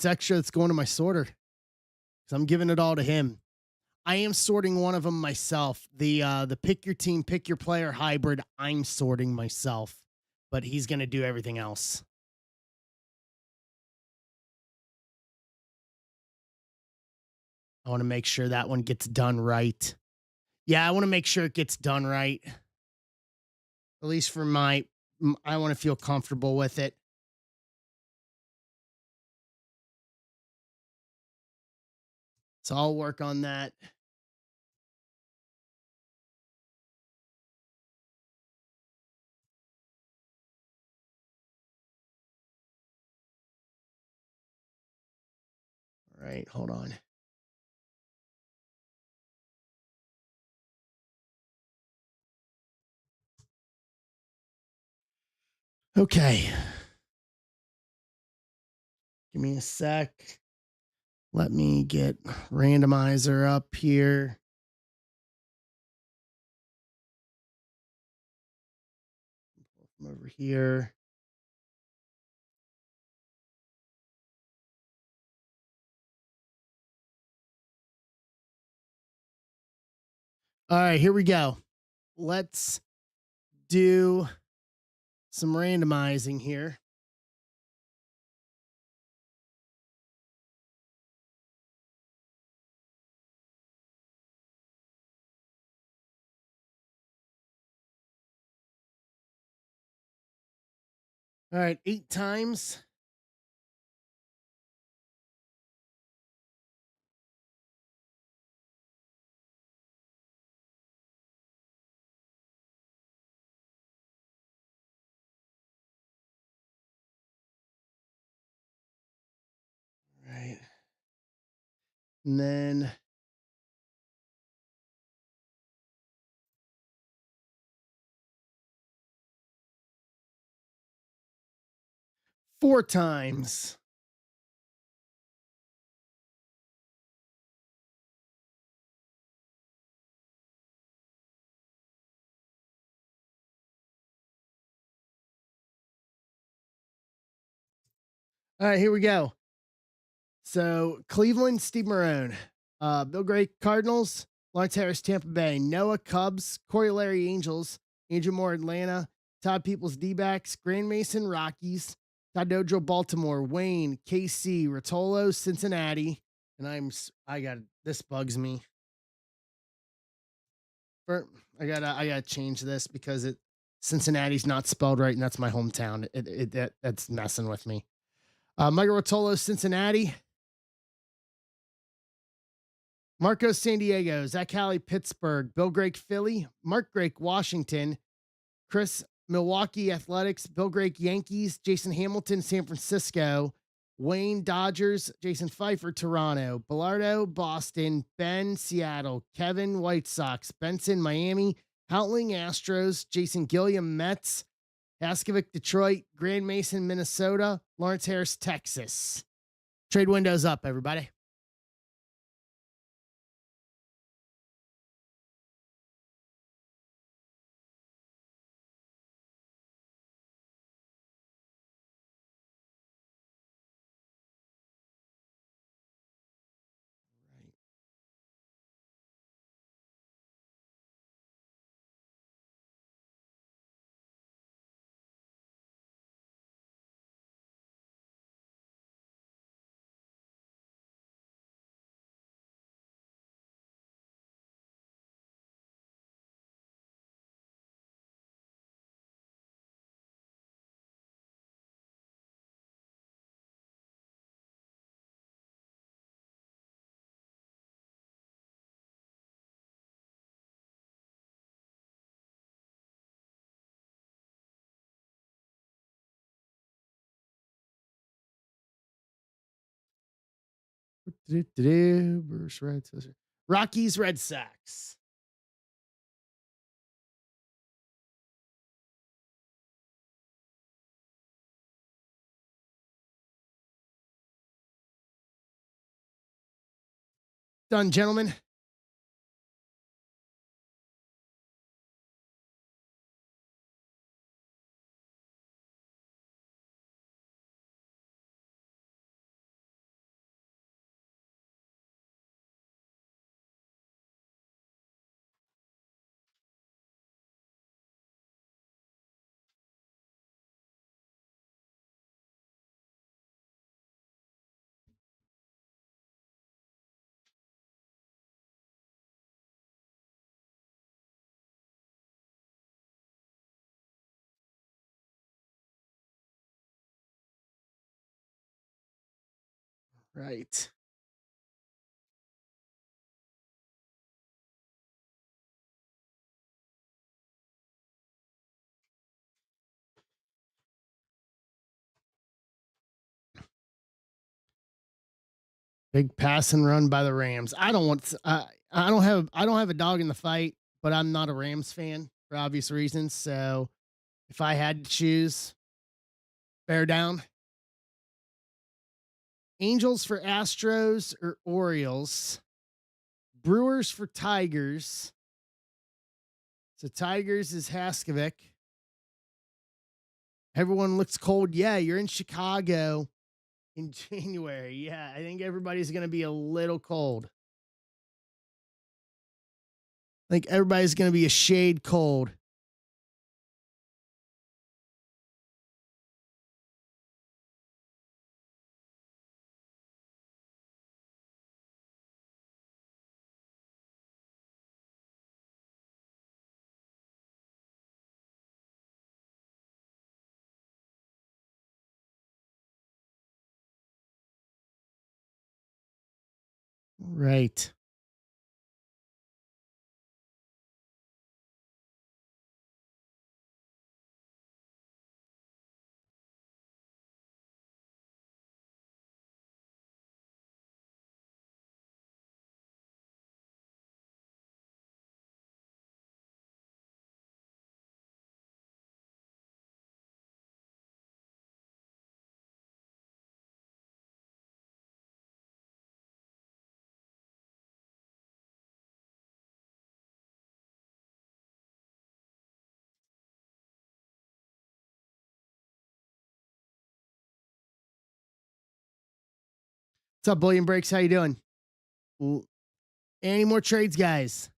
extra. It's going to my sorter because I'm giving it all to him. I am sorting one of them myself. The pick your team, pick your player hybrid. I'm sorting myself, but he's gonna do everything else. I want to make sure that one gets done right. Yeah, I want to make sure it gets done right. At least for I want to feel comfortable with it. So I'll work on that. All right, hold on. Okay, give me a sec. Let me get randomizer up here. From over here. All right, here we go. Let's do some randomizing here. All right, 8 times. All right. And then 4 times. All right, here we go. So Cleveland, Steve Marone, Bill Gray, Cardinals, Lawrence Harris, Tampa Bay, Noah, Cubs, Corey Larry, Angels, Andrew Moore, Atlanta, Todd Peoples, D-backs, Grand Mason, Rockies, Todd Dojo, Baltimore, Wayne, KC, Rotolo, Cincinnati, and I got this bugs me. I gotta change this because Cincinnati's not spelled right, and that's my hometown. That's messing with me. Michael Rotolo, Cincinnati. Marcos, San Diego. Zach Halley, Pittsburgh. Bill Grake, Philly. Mark Grake, Washington. Chris, Milwaukee Athletics. Bill Grake, Yankees. Jason Hamilton, San Francisco. Wayne, Dodgers. Jason Pfeiffer, Toronto. Bellardo, Boston. Ben, Seattle. Kevin, White Sox. Benson, Miami. Houtling, Astros. Jason Gilliam, Mets. Haskovic, Detroit. Grand Mason, Minnesota. Lawrence Harris, Texas. Trade windows up, everybody. Brewers, Red Sox. Rockies, Red Sox. Done, gentlemen. Right. Big pass and run by the Rams. I don't want. I don't have a dog in the fight, but I'm not a Rams fan for obvious reasons. So if I had to choose, bear down. Angels for Astros or Orioles. Brewers for Tigers. So Tigers is Haskovic. Everyone looks cold. Yeah, you're in Chicago in January. Yeah, I think everybody's going to be a little cold. I think everybody's going to be a shade cold. Right. What's up, Bullion Breaks? How you doing? Any more trades, guys?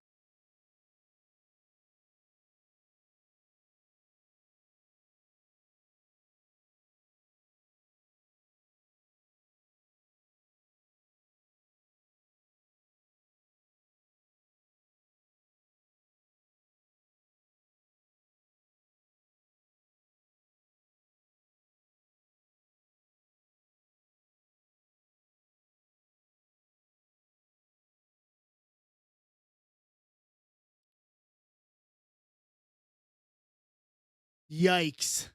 Yikes.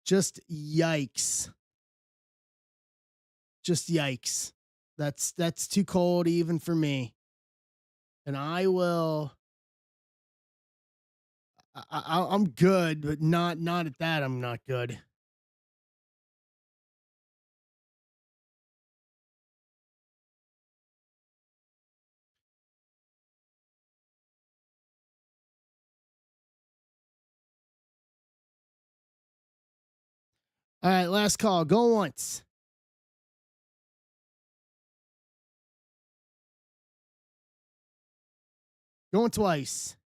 Just yikes. Just yikes. That's too cold even for me. And I will. I'm good, but not at that. I'm not good. All right, last call. Go once. Going twice.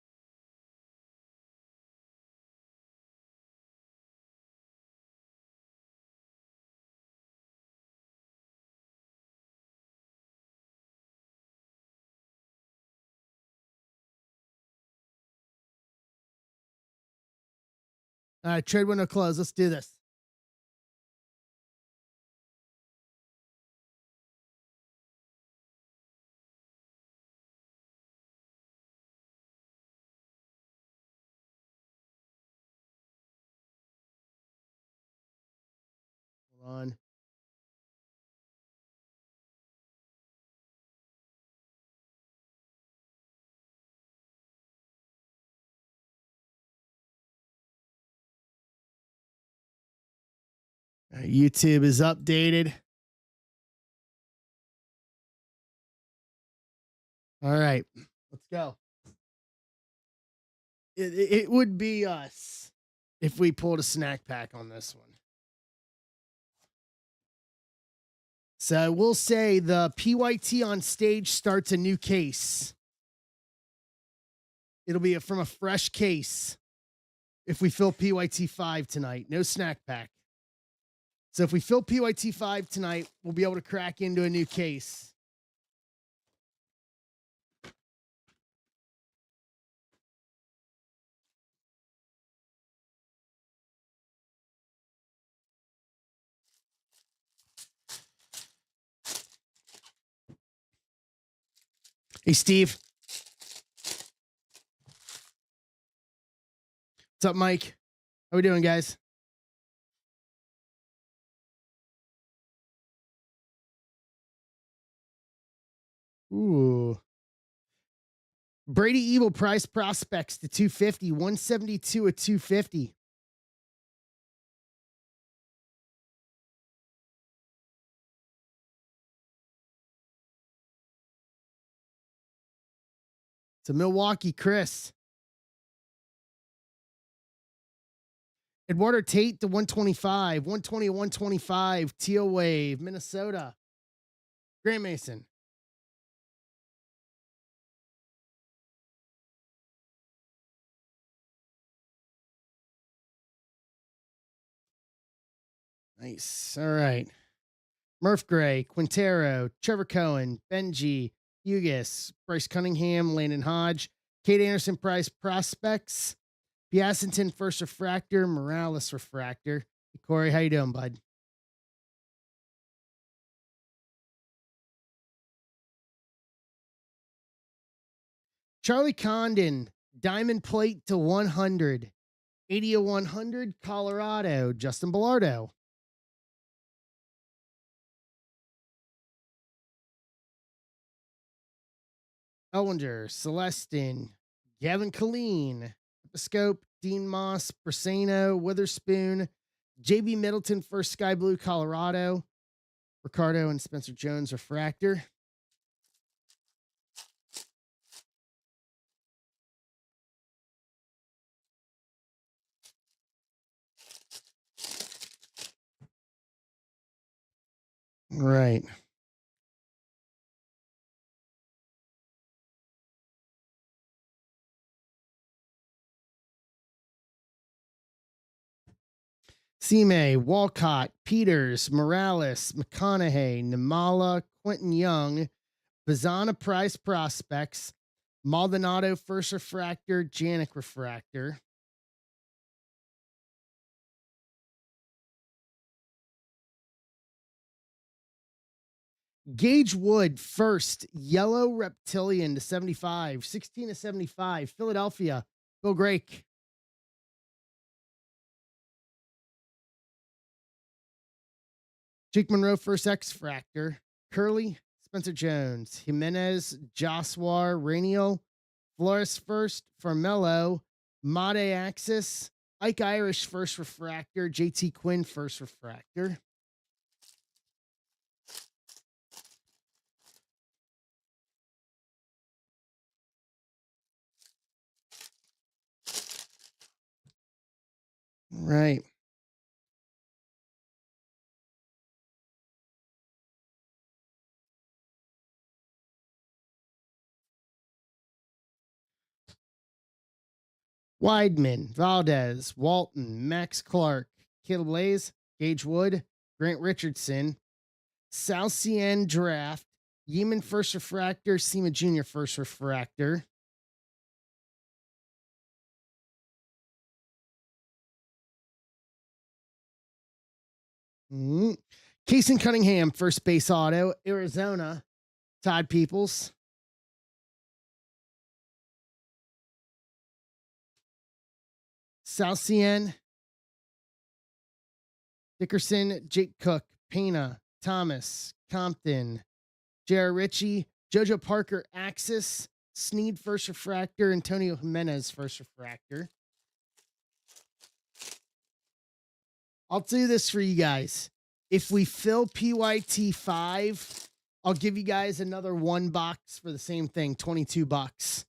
All right, trade window closed. Let's do this. Hold on. YouTube is updated. All right, let's go. It would be us if we pulled a snack pack on this one. So we'll say the PYT on stage starts a new case. It'll be from a fresh case if we fill PYT 5 tonight. No snack pack. So if we fill PYT 5 tonight, we'll be able to crack into a new case. Hey, Steve. What's up, Mike? How we doing, guys? Ooh. Brady Evil price prospects to 250, 172 at 250. It's a Milwaukee Chris. Eduardo Tate to 125, 120, 125. Teal Wave, Minnesota. Grant Mason. Nice. All right. Murph Gray, Quintero, Trevor Cohen, Benji, Hugis, Bryce Cunningham, Landon Hodge, Kate Anderson Price prospects, Piacenton first refractor, Morales refractor. Hey, Corey, how you doing, bud? Charlie Condon, diamond plate to 100, 80 to 100, Colorado, Justin Bellardo. Ellinger, Celestin, Gavin Killeen, Episcope, Dean Moss, Persano, Witherspoon, JB Middleton, first Sky Blue, Colorado, Ricardo and Spencer Jones, refractor. Right. Sime, Walcott, Peters, Morales, McConaughey, Namala, Quentin Young, Bazana Price prospects, Maldonado first refractor, Janik refractor. Gage Wood first, yellow reptilian to 75, 16 to 75, Philadelphia, Bill Grake. Jake Monroe first X Fractor, Curly, Spencer Jones, Jimenez, Joswar, Rainiel, Flores first, Farmello, Made Axis, Ike Irish first refractor, JT Quinn first refractor. Right. Weidman, Valdez, Walton, Max Clark, Caleb Lays, Gage Wood, Grant Richardson, Salcien draft, Yeeman first refractor, Sema Jr. first refractor. Mm-hmm. Casey Cunningham, first base auto, Arizona, Todd Peoples. Salcien, Dickerson, Jake Cook, Pena, Thomas, Compton, J.R. Ritchie, JoJo Parker, Axis, Sneed first refractor, Antonio Jimenez first refractor. I'll do this for you guys. If we fill PYT 5, I'll give you guys another one box for the same thing, $22.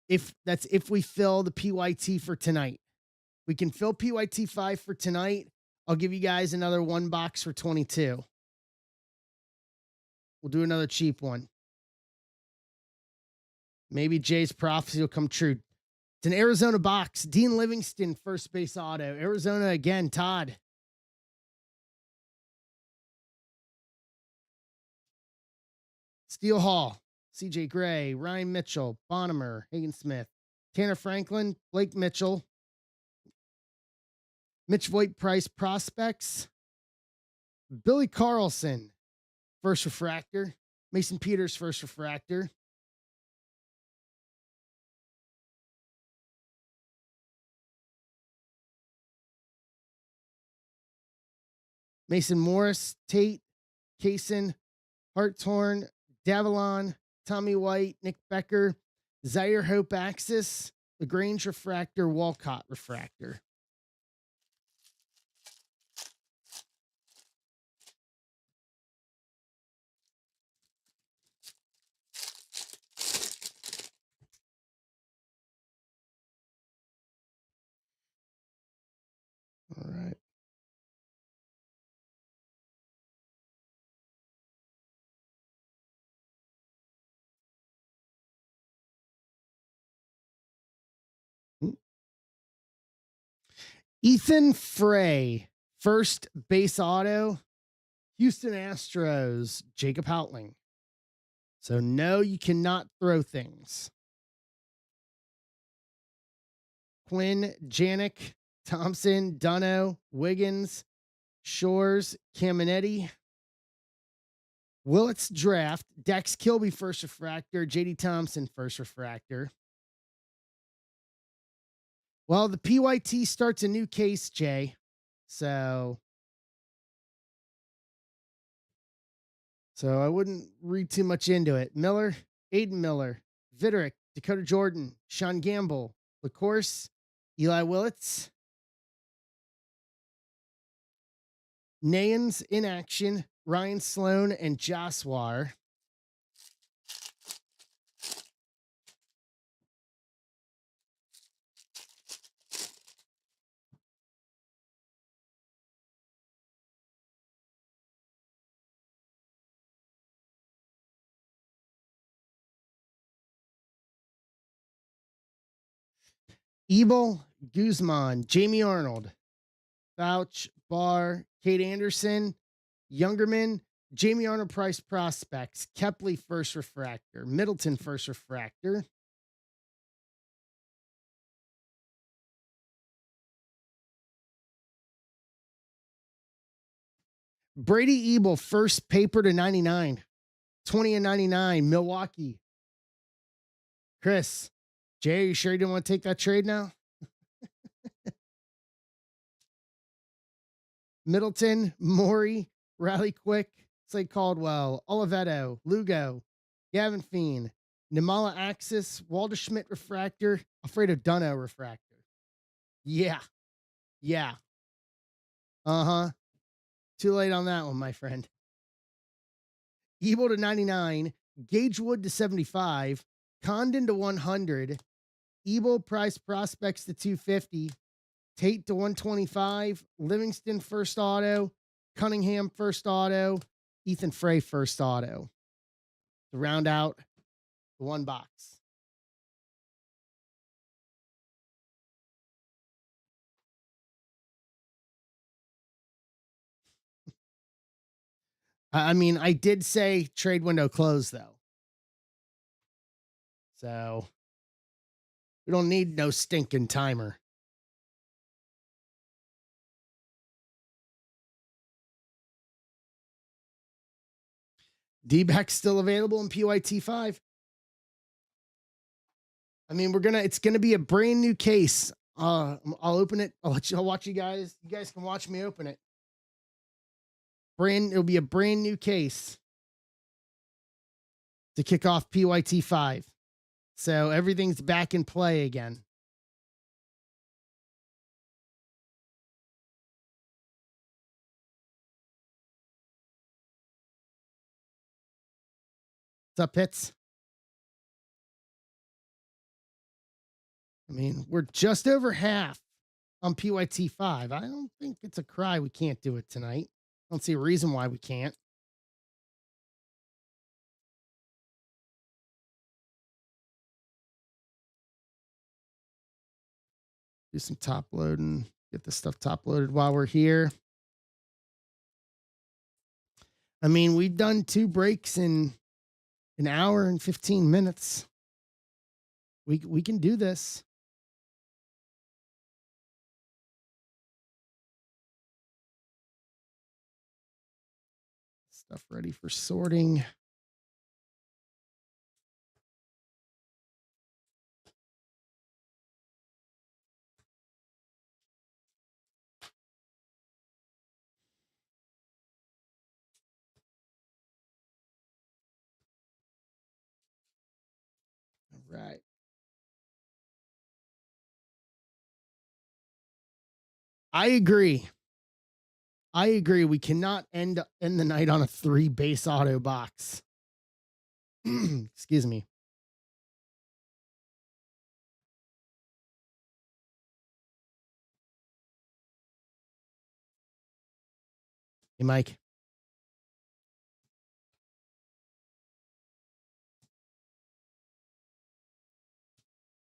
If we fill the PYT for tonight. We can fill PYT 5 for tonight. I'll give you guys another one box for 22. We'll do another cheap one. Maybe Jay's prophecy will come true. It's an Arizona box. Dean Livingston, first base auto. Arizona again, Todd. Steele Hall, CJ Gray, Ryan Mitchell, Bonnemer, Hagen Smith, Tanner Franklin, Blake Mitchell, Mitch Voigt Price prospects, Billy Carlson, first refractor, Mason Peters, first refractor. Mason Morris, Tate, Kaysen, Hartshorn, Davalon, Tommy White, Nick Becker, Zaire Hope Axis, LaGrange refractor, Walcott refractor. All right. Ethan Frey, first base auto, Houston Astros, Jacob Houtling. So no, you cannot throw things. Quinn, Janik, Thompson, Dunno, Wiggins, Shores, Caminetti. Willett's draft, Dex Kilby, first refractor, JD Thompson, first refractor. Well, the PYT starts a new case, Jay. So I wouldn't read too much into it. Miller, Aiden Miller, Viderick, Dakota Jordan, Sean Gamble, LaCourse, Eli Willits, Nayans in action, Ryan Sloan, and Joswar. Ebel, Guzman, Jamie Arnold, Fouch, Barr, Kate Anderson, Youngerman, Jamie Arnold Price prospects, Kepley first refractor, Middleton first refractor. Brady Ebel first paper to 99, 20 and 99, Milwaukee. Chris, Jay, you sure you didn't want to take that trade now? Middleton, Maury, Riley Quick, Slade Caldwell, Oliveto, Lugo, Gavin Feen, Nimala Axis, Walter Schmidt refractor, Alfredo Dunno refractor. Yeah. Yeah. Uh-huh. Too late on that one, my friend. Evil to 99, Gagewood to 75, Condon to 100, Evil Price Prospects to 250, Tate to 125, Livingston first auto, Cunningham first auto, Ethan Frey first auto to round out the one box. I mean, I did say trade window closed though. So we don't need no stinking timer. D-back's still available in PYT 5. I mean, it's gonna be a brand new case. I'll open it. I'll watch you guys. You guys can watch me open it. It'll be a brand new case to kick off PYT 5. So everything's back in play again. What's up, Pitts? I mean, we're just over half on PYT 5. I don't think it's a cry we can't do it tonight. I don't see a reason why we can't. Do some top loading, get this stuff top loaded while we're here. I mean, we've done 2 breaks in an hour and 15 minutes. We can do this. Stuff ready for sorting. All right. I agree. I agree. We cannot end the night on a 3 base auto box. Excuse me. Hey, Mike.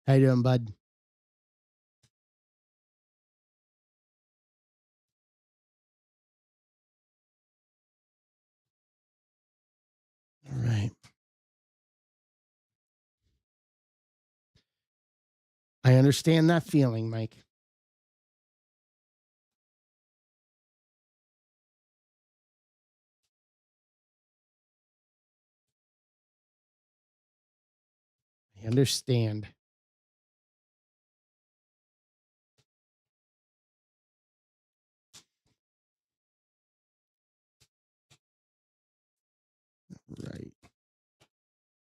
How you doing, bud? All right. I understand that feeling, Mike. I understand. Right.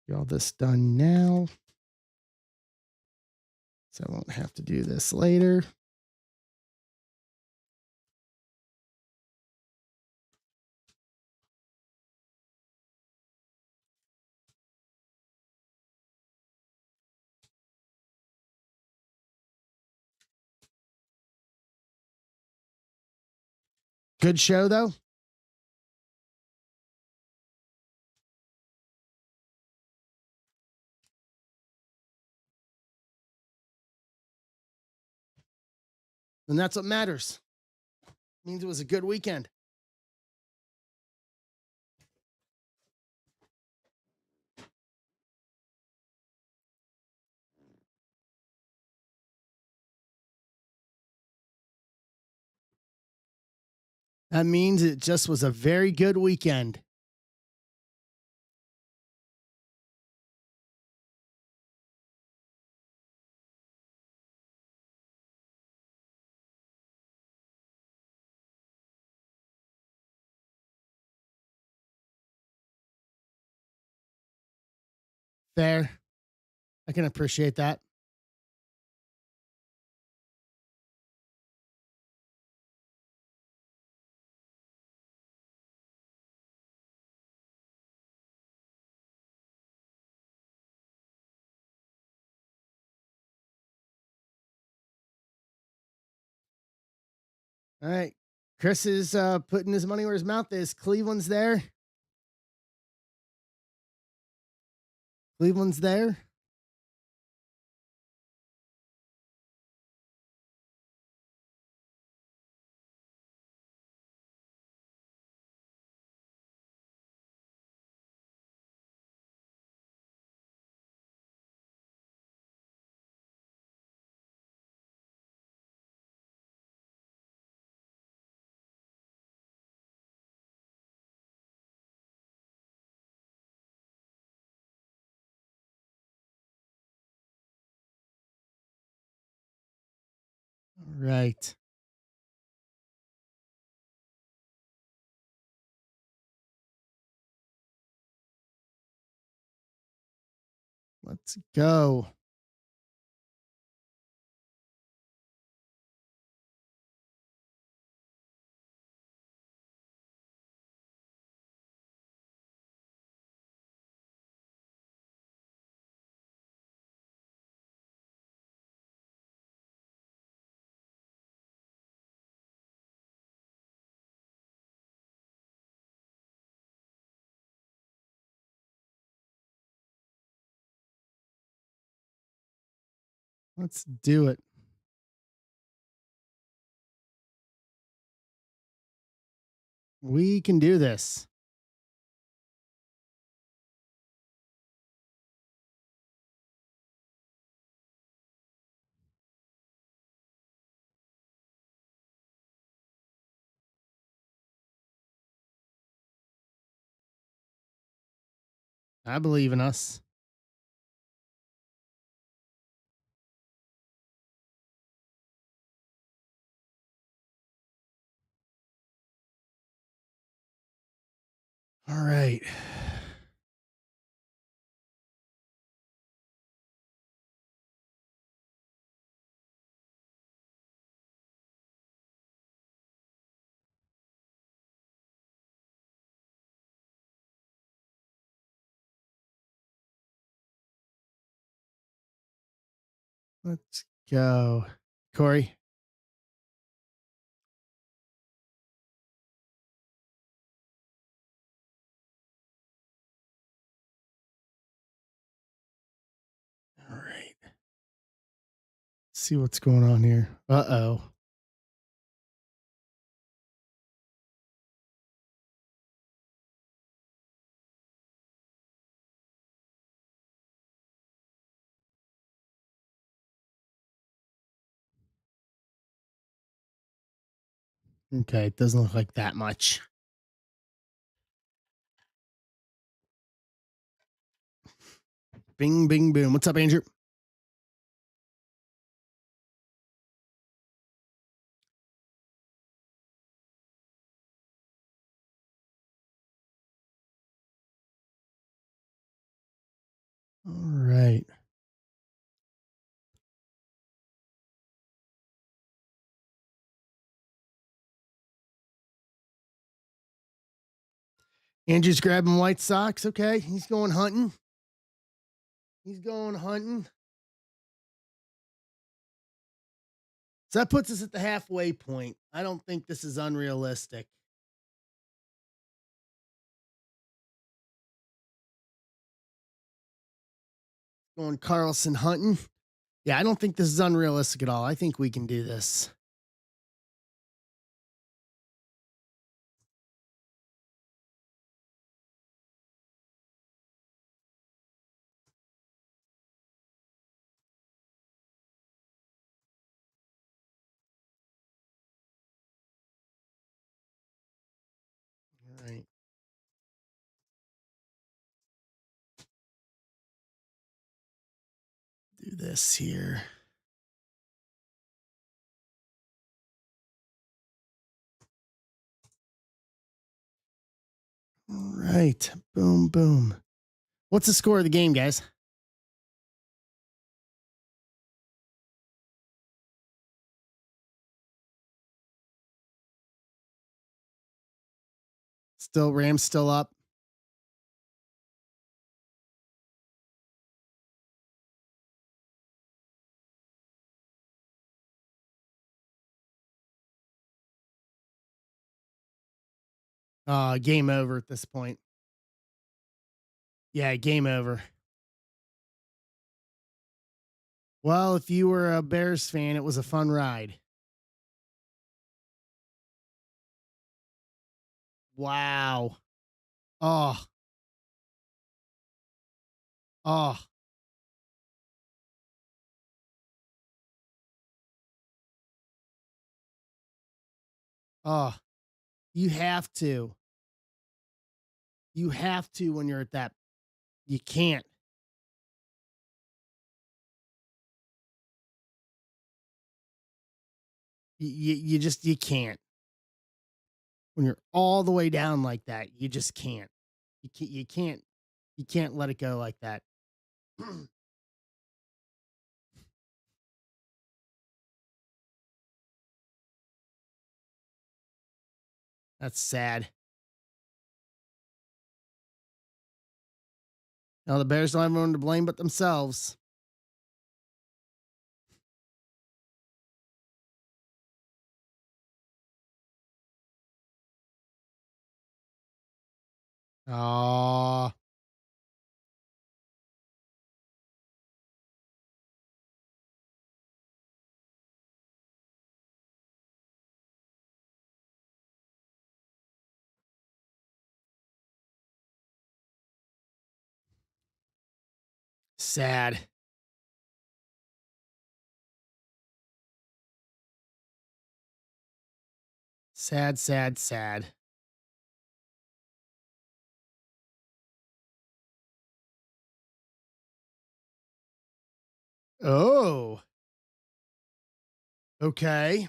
Get all this done now. So I won't have to do this later. Good show, though. And that's what matters. It means it was a good weekend. That means it just was a very good weekend. Fair. I can appreciate that. All right. Chris is putting his money where his mouth is. Cleveland's there. Cleveland's there. All right. Let's go. Let's do it. We can do this. I believe in us. All right. Let's go. Corey. All right. See what's going on here. Uh-oh. Okay, it doesn't look like that much. Bing, bing, boom. What's up, Andrew? All right. Andrew's grabbing White Sox. Okay, he's going hunting. He's going hunting. So that puts us at the halfway point. I don't think this is unrealistic. Going Carlson hunting. Yeah, I don't think this is unrealistic at all. I think we can do this. All right. Do this here. All right. Boom, boom. What's the score of the game, guys? Still, Rams still up. Game over at this point. Yeah, game over. Well, if you were a Bears fan, it was a fun ride. Wow. Oh, oh, oh. You have to. You have to when you're at that. You can't. You just you can't. When you're all the way down like that, you just can't. You can't let it go like that. That's sad. Now the Bears don't have anyone to blame but themselves. Oh, Sad. Sad, sad, sad. Oh, okay.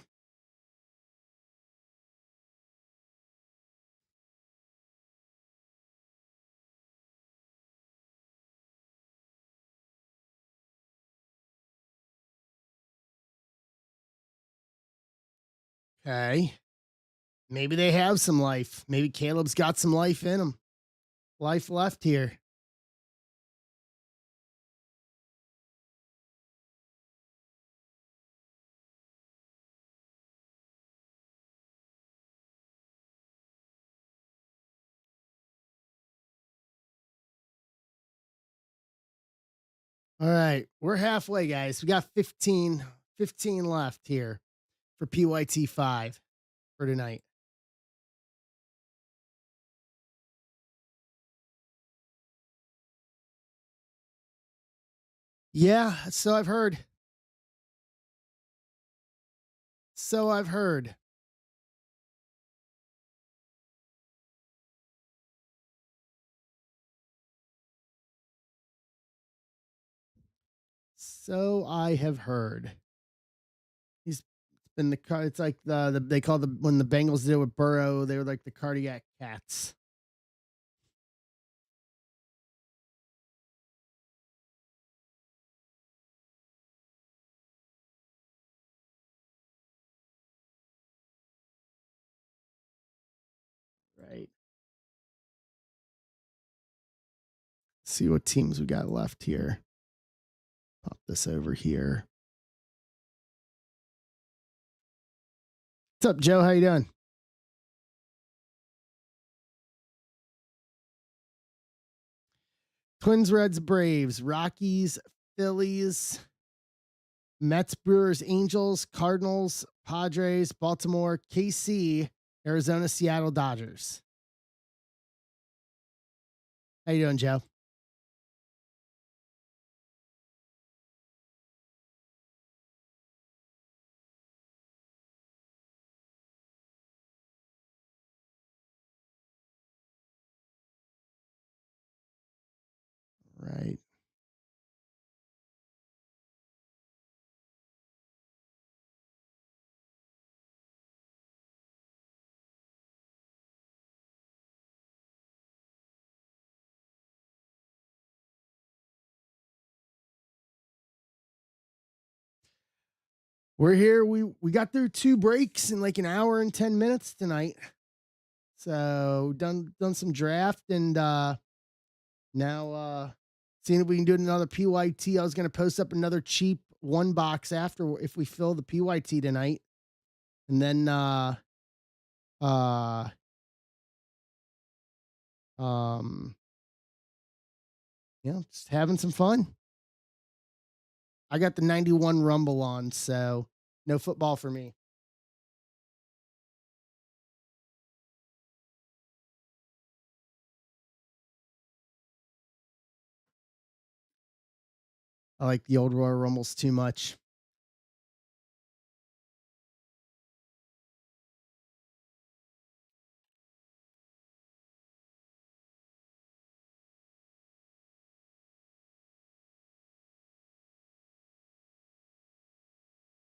Okay. Maybe they have some life. Maybe Caleb's got some life in him. Life left here. All right. We're halfway, guys. We got 15 left here for PYT 5 for tonight. Yeah, so I've heard. So I've heard. So I have heard. He's been the car. It's like they call the when the Bengals did it with Burrow, they were like the cardiac cats. Right. See what teams we got left here. Pop this over here. What's up, Joe? How you doing? Twins, Reds, Braves, Rockies, Phillies, Mets, Brewers, Angels, Cardinals, Padres, Baltimore, KC, Arizona, Seattle, Dodgers. How you doing, Joe? Right. We're here. We got through two breaks in like an hour and 10 minutes tonight. So done some draft and now seeing if we can do another PYT. I was gonna post up another cheap one box after if we fill the PYT tonight. And then uh um just having some fun. I got the 91 Rumble on, so no football for me. I like the old Royal Rumbles too much.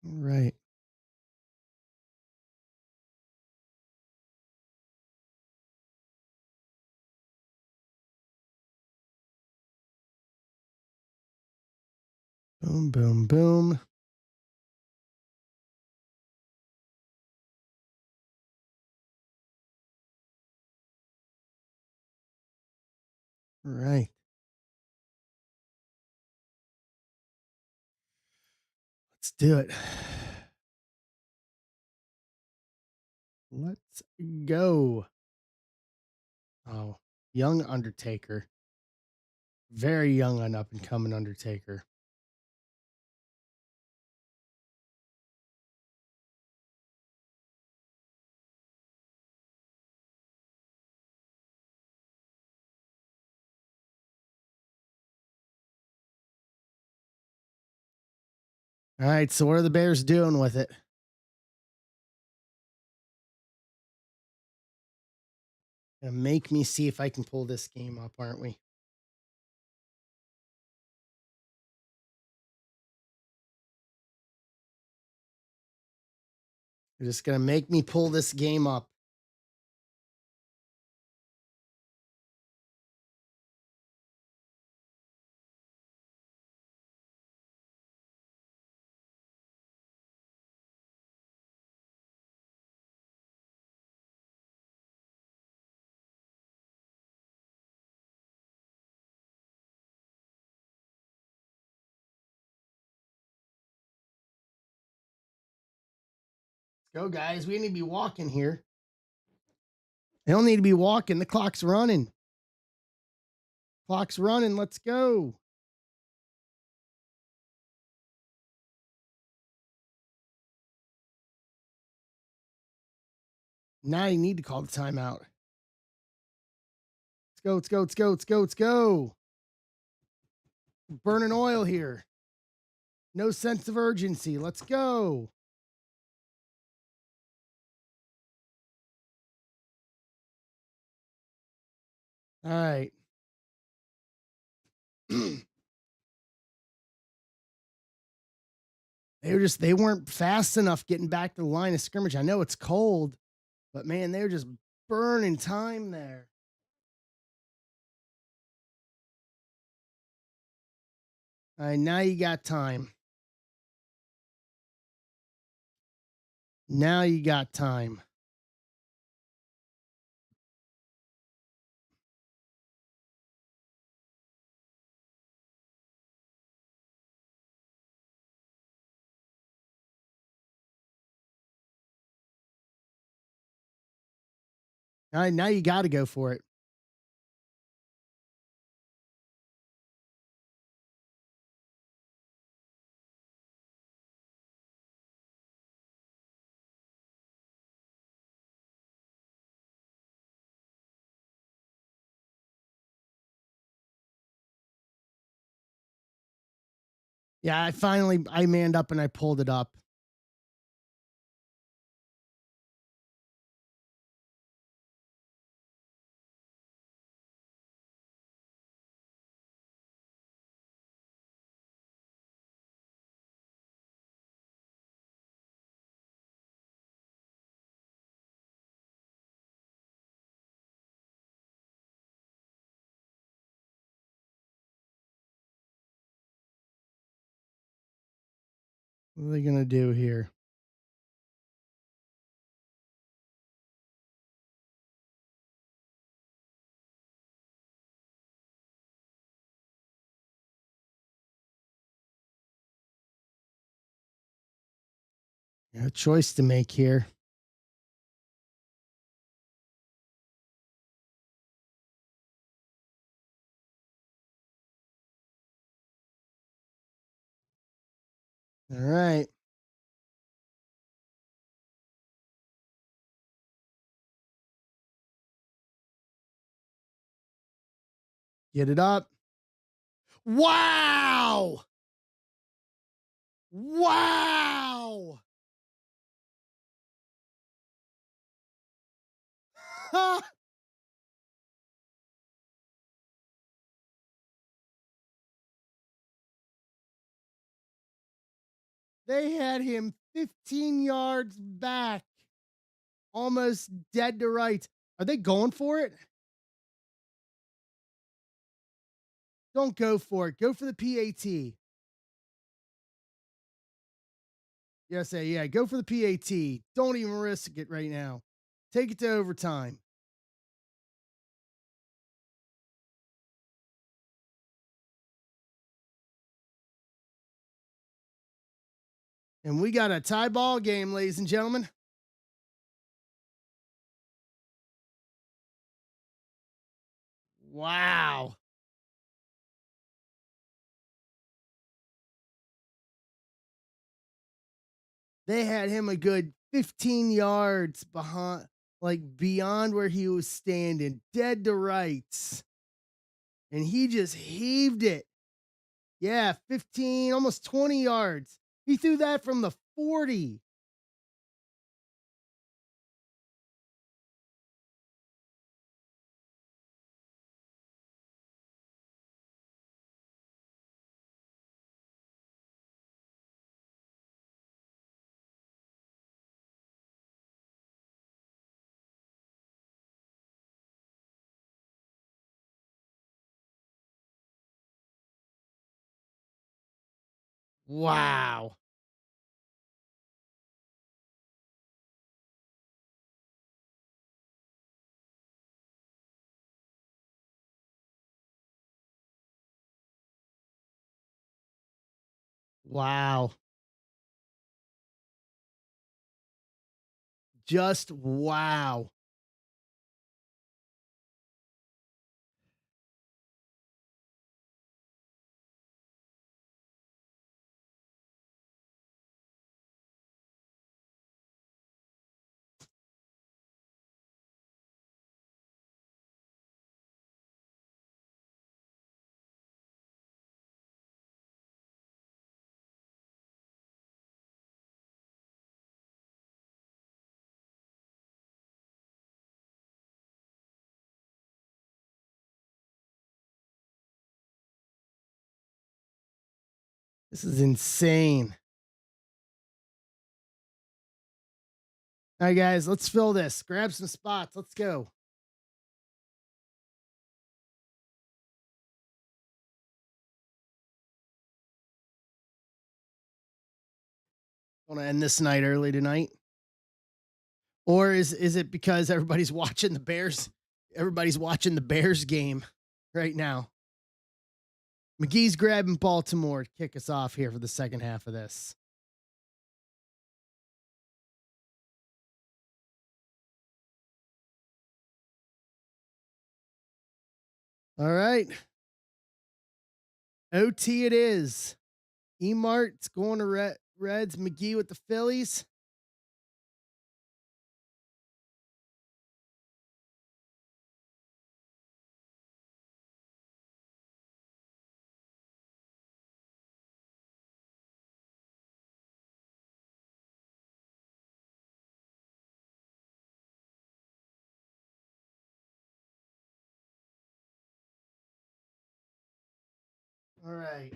Right. Boom, boom, boom. Right. Let's do it. Let's go. Oh, young Undertaker. Very young and up and coming Undertaker. All right. So what are the Bears doing with it? Gonna make me see if I can pull this game up, aren't we? You're just gonna make me pull this game up. Let's go, guys. We need to be walking here. They don't need to be walking. The clock's running. Clock's running. Let's go. Now you need to call the timeout. Let's go. Let's go. Let's go. Let's go. Let's go. Burning oil here. No sense of urgency. Let's go. All right. They weren't fast enough getting back to the line of scrimmage. I know it's cold, but man, they were just burning time there. All right, now you got time. Now you got time. All right, now you got to go for it. Yeah, I manned up and I pulled it up. What are they gonna do here? A choice to make here. All right. Get it up. Wow. Wow. They had him 15 yards back, almost dead to rights. Are they going for it? Don't go for it. Go for the PAT. Yes, yeah, go for the PAT. Don't even risk it right now. Take it to overtime. And we got a tie ball game, ladies and gentlemen. Wow. They had him a good 15 yards behind, like beyond where he was standing, dead to rights. And he just heaved it. Yeah, 15, almost 20 yards. He threw that from the 40. Wow. Wow. Just wow. This is insane. All right, guys, let's fill this. Grab some spots. Let's go. Want to end this night early tonight? Or is it because everybody's watching the Bears? Everybody's watching the Bears game right now. McGee's grabbing Baltimore to kick us off here for the second half of this. All right. OT it is. Emart's going to Reds. McGee with the Phillies. All right.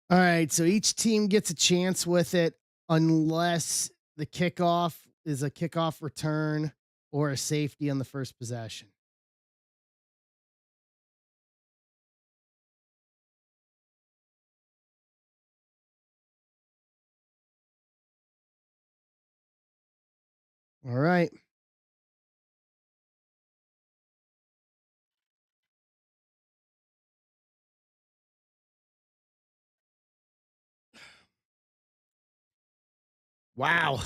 All right. So each team gets a chance with it unless the kickoff is a kickoff return or a safety on the first possession. All right. Wow.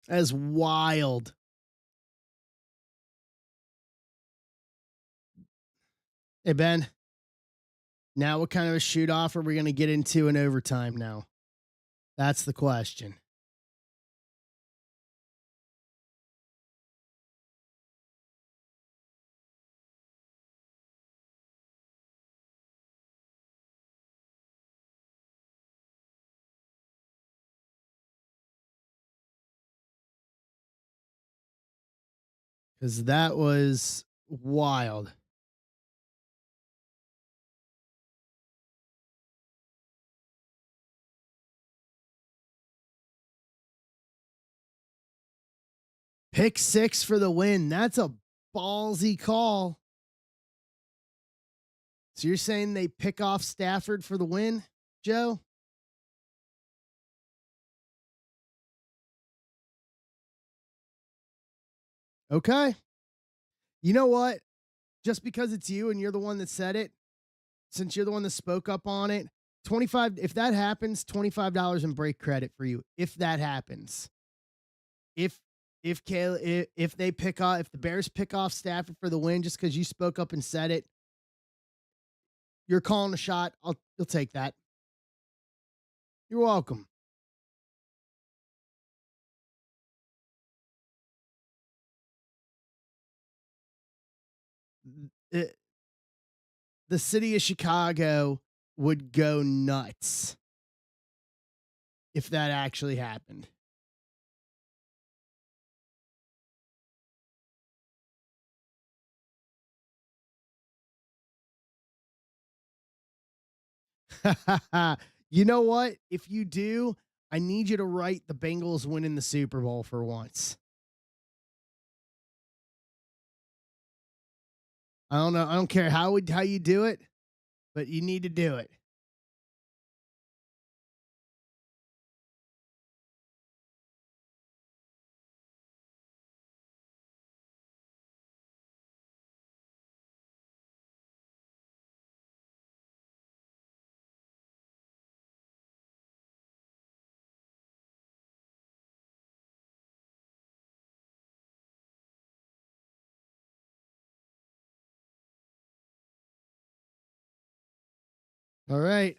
That is wild. Hey, Ben, now what kind of a shoot off are we going to get into in overtime now? That's the question. Because that was wild. Pick six for the win. That's a ballsy call. So you're saying they pick off Stafford for the win, Joe? Okay. You know what? Just because it's you and you're the one that said it, since you're the one that spoke up on it, 25 if that happens, $25 in break credit for you if that happens. If if they pick off if the Bears pick off Stafford for the win just cuz you spoke up and said it, you're calling a shot. You'll take that. You're welcome. it, the city of Chicago would go nuts if that actually happened. You know what? If you do, I need you to write the Bengals winning the Super Bowl for once. I don't know. I don't care how you do it, but you need to do it. All right.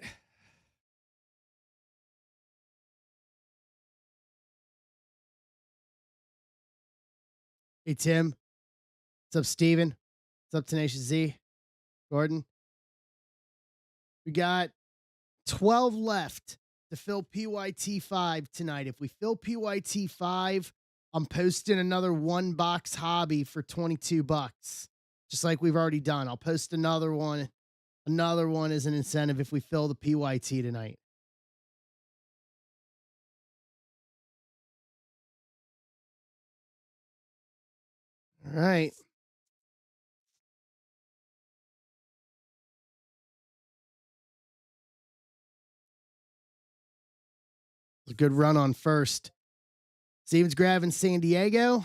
Hey Tim. What's up, Steven? What's up, Tenacious Z? Gordon. We got 12 left to fill PYT 5 tonight. If we fill PYT 5, I'm posting another one box hobby for 22 bucks. Just like we've already done. I'll post another one. Another one as an incentive if we fill the PYT tonight. All right. A good run on first. Stevens grabbing San Diego.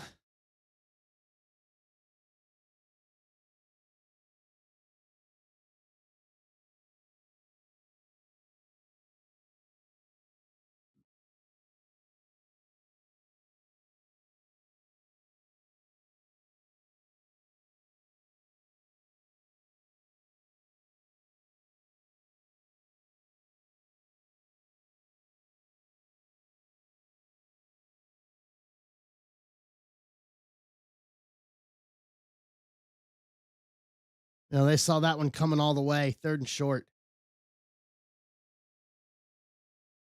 You know, they saw that one coming all the way. Third and short.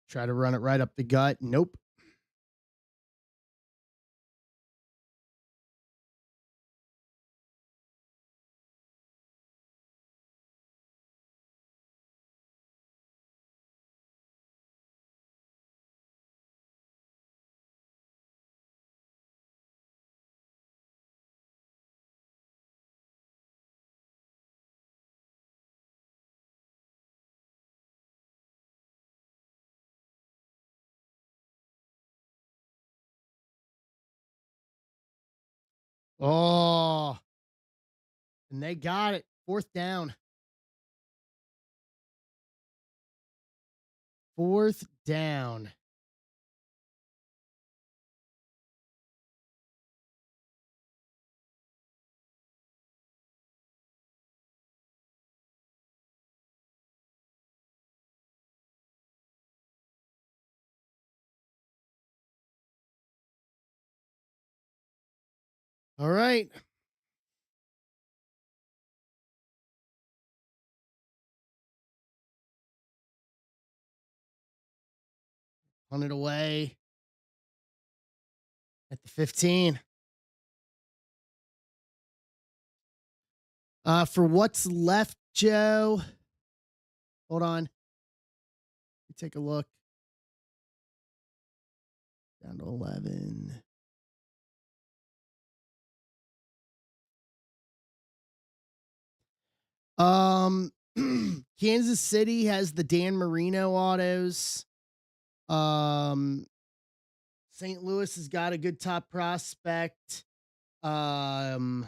Try to run it right up the gut. Nope. Oh, and they got it. Fourth down. Fourth down. All right. On it away at the 15. For what's left, Joe. Hold on. Let me take a look. Down to 11. Um, Kansas City has the Dan Marino autos. Um, St. Louis has got a good top prospect. Um,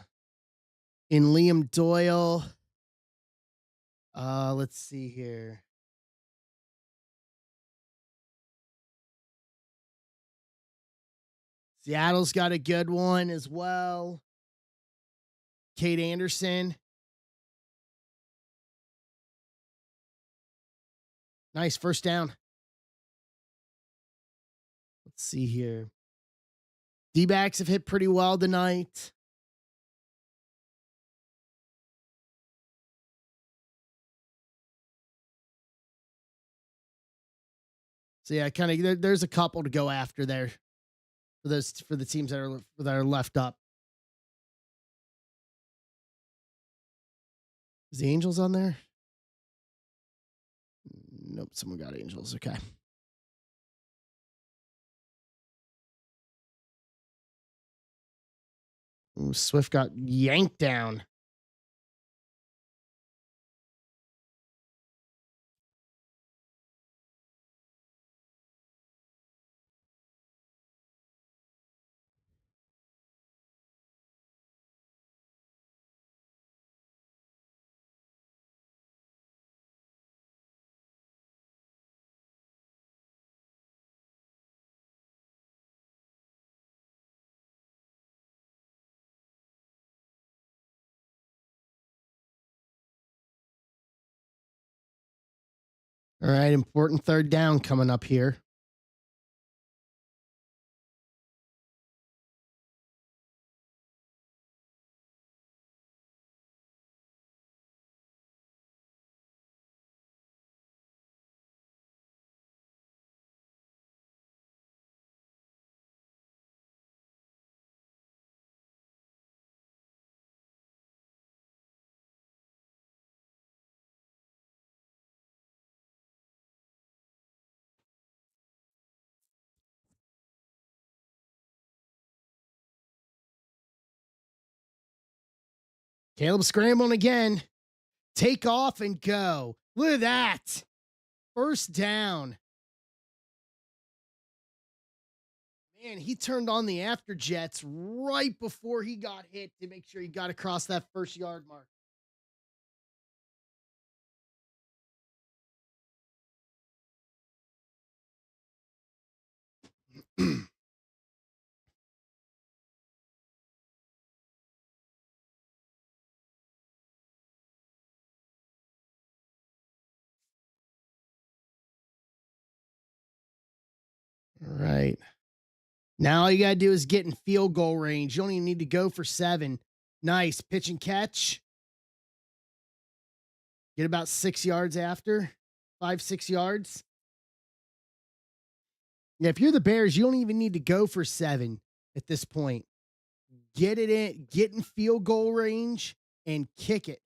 in Liam Doyle. Let's see here. Seattle's got a good one as well. Kate Anderson. Nice first down. Let's see here. D-backs have hit pretty well tonight. So yeah, kind of there's a couple to go after there for the teams that are left up. Is the Angels on there? Nope, someone got Angels. Okay. Ooh, Swift got yanked down. All right, important third down coming up here. Caleb scrambling again. Take off and go. Look at that. First down. Man, he turned on the after jets right before he got hit to make sure he got across that first yard mark. All right. Now all you got to do is get in field goal range. You don't even need to go for 7. Nice. Pitch and catch. Get about 6 yards after. 5, 6 yards. Yeah, if you're the Bears, you don't even need to go for 7 at this point. Get it in, get in field goal range and kick it.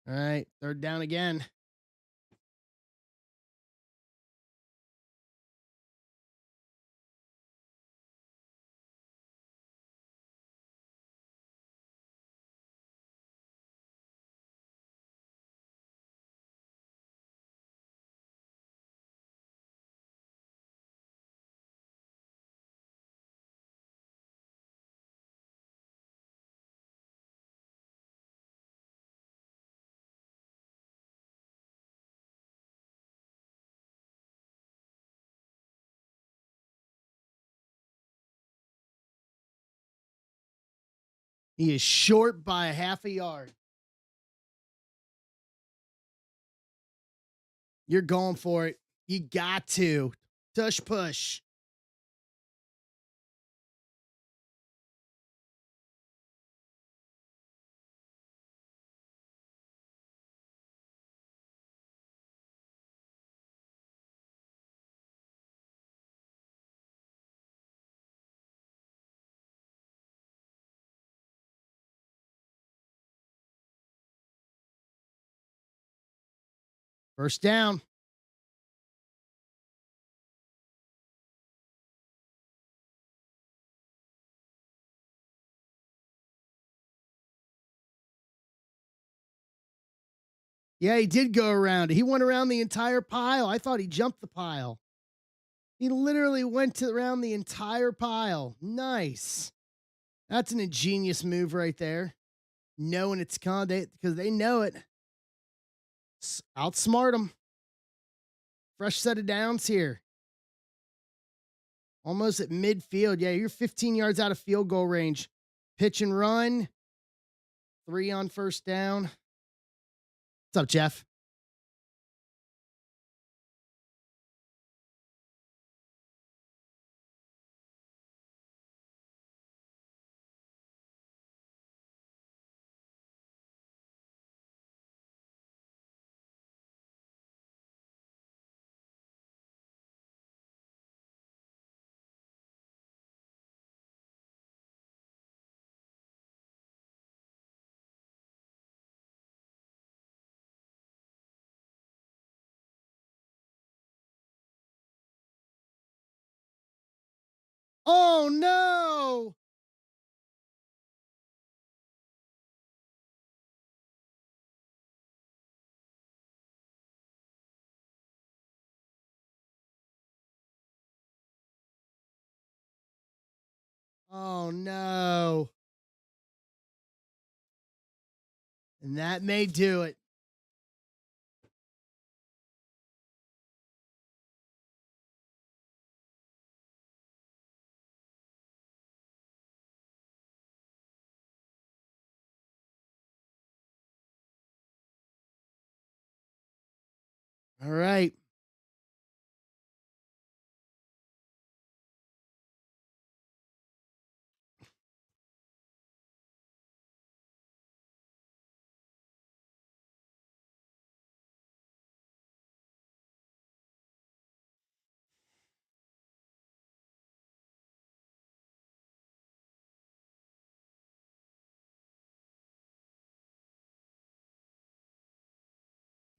All right, third down again. He is short by a half a yard. You're going for it. You got to. Tush push. First down. Yeah, he did go around. He went around the entire pile. I thought he jumped the pile. He literally went around the entire pile. Nice. That's an ingenious move right there. Knowing it's con because they know it. Outsmart them. Fresh set of downs here. Almost at midfield. Yeah, you're 15 yards out of field goal range. Pitch and run. Three on first down. What's up, Jeff? Oh no! Oh no! And that may do it. All right.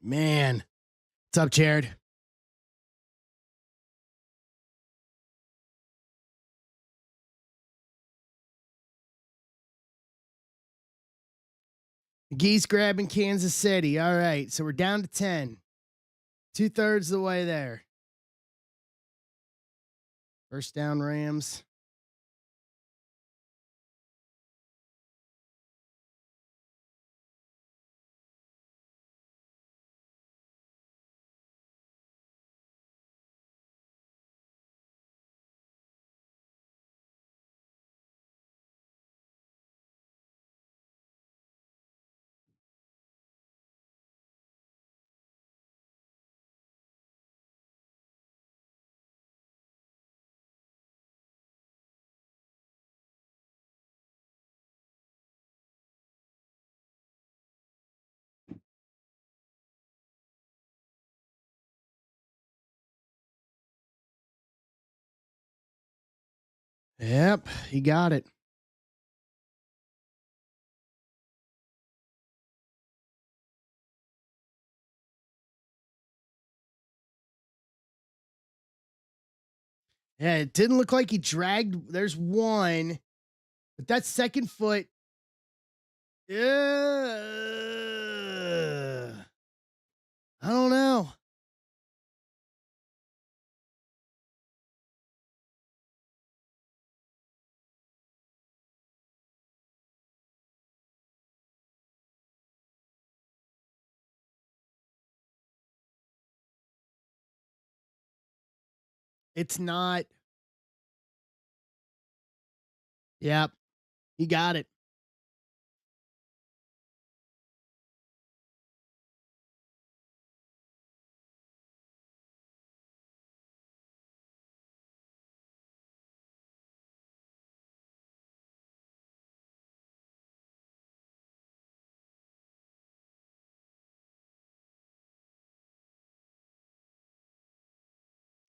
Man. What's up, Jared? Geese grabbing Kansas City. All right. So we're down to 10. Two-thirds of the way there. First down, Rams. Yep. He got it. Yeah, it didn't look like he dragged. There's one, but that second foot. Yeah. I don't know. It's not. Yep. He got it.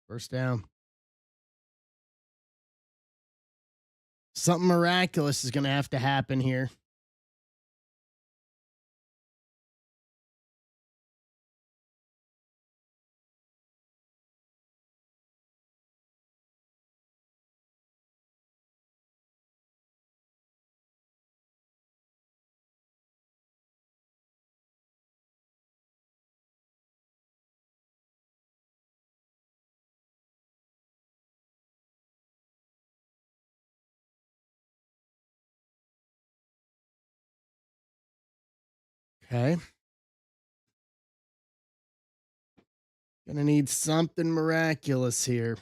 First down. Something miraculous is going to have to happen here. Okay. Gonna need something miraculous here.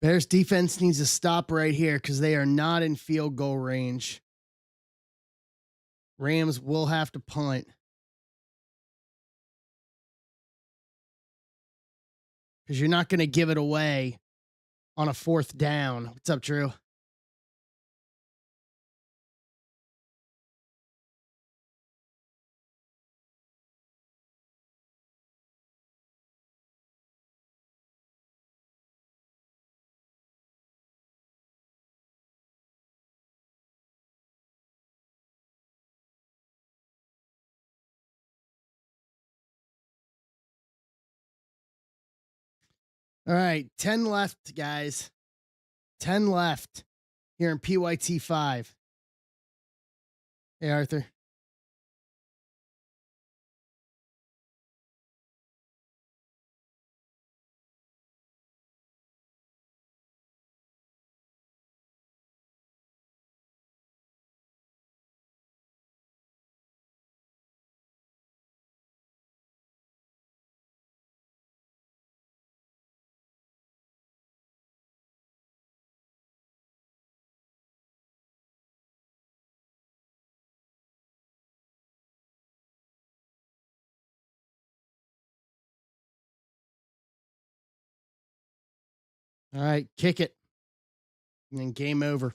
Bears defense needs to stop right here because they are not in field goal range. Rams will have to punt because you're not going to give it away on a fourth down. What's up, Drew? All right, 10 left, guys. 10 left here in PYT 5. Hey, Arthur. All right, kick it. And then game over.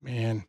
Man.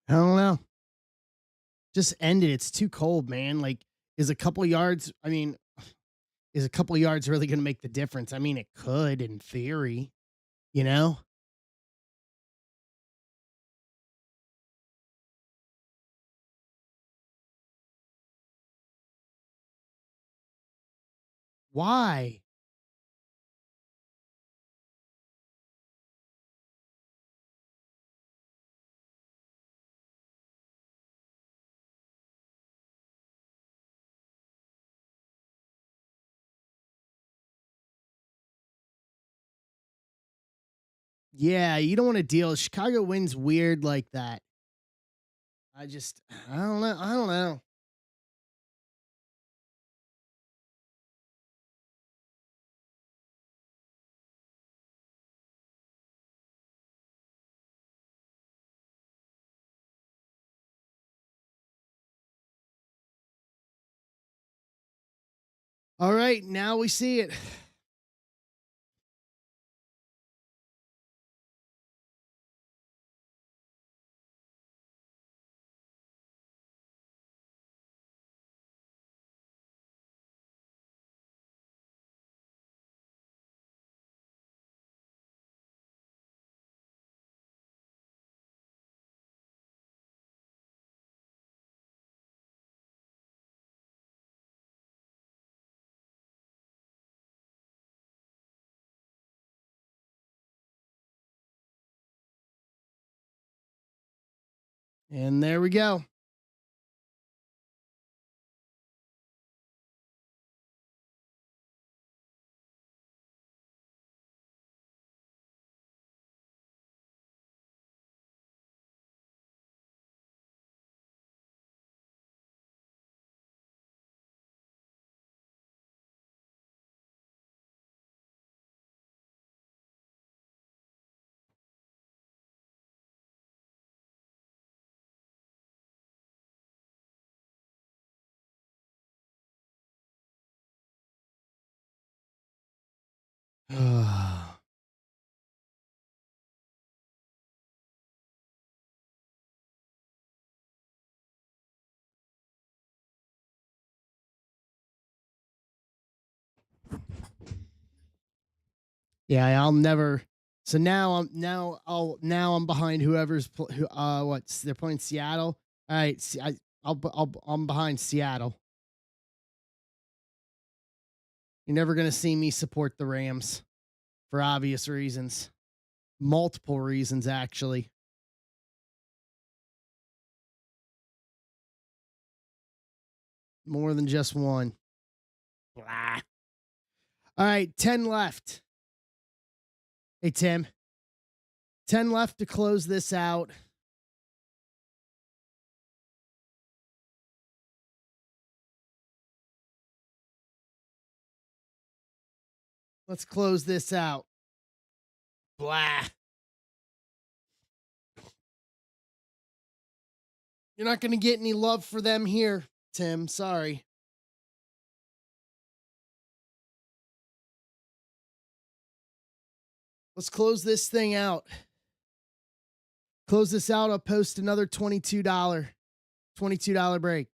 I don't know. Just end it. It's too cold, man. Like, is a couple yards, I mean, is a couple yards really going to make the difference? I mean, it could in theory, you know? Why? Yeah, you don't want to deal. Chicago wins weird like that. I don't know. I don't know. All right, now we see it. And there we go. Yeah, I'll never. So now I'm behind whoever's who what's they're playing Seattle. All right, I'm behind Seattle. You're never gonna see me support the Rams for obvious reasons, multiple reasons actually, more than just one. Blah. All right, 10 left. Hey Tim, 10 left to close this out. Let's close this out. Blah. You're not gonna get any love for them here, Tim. Sorry. Let's close this thing out. Close this out. I'll post another $22 break.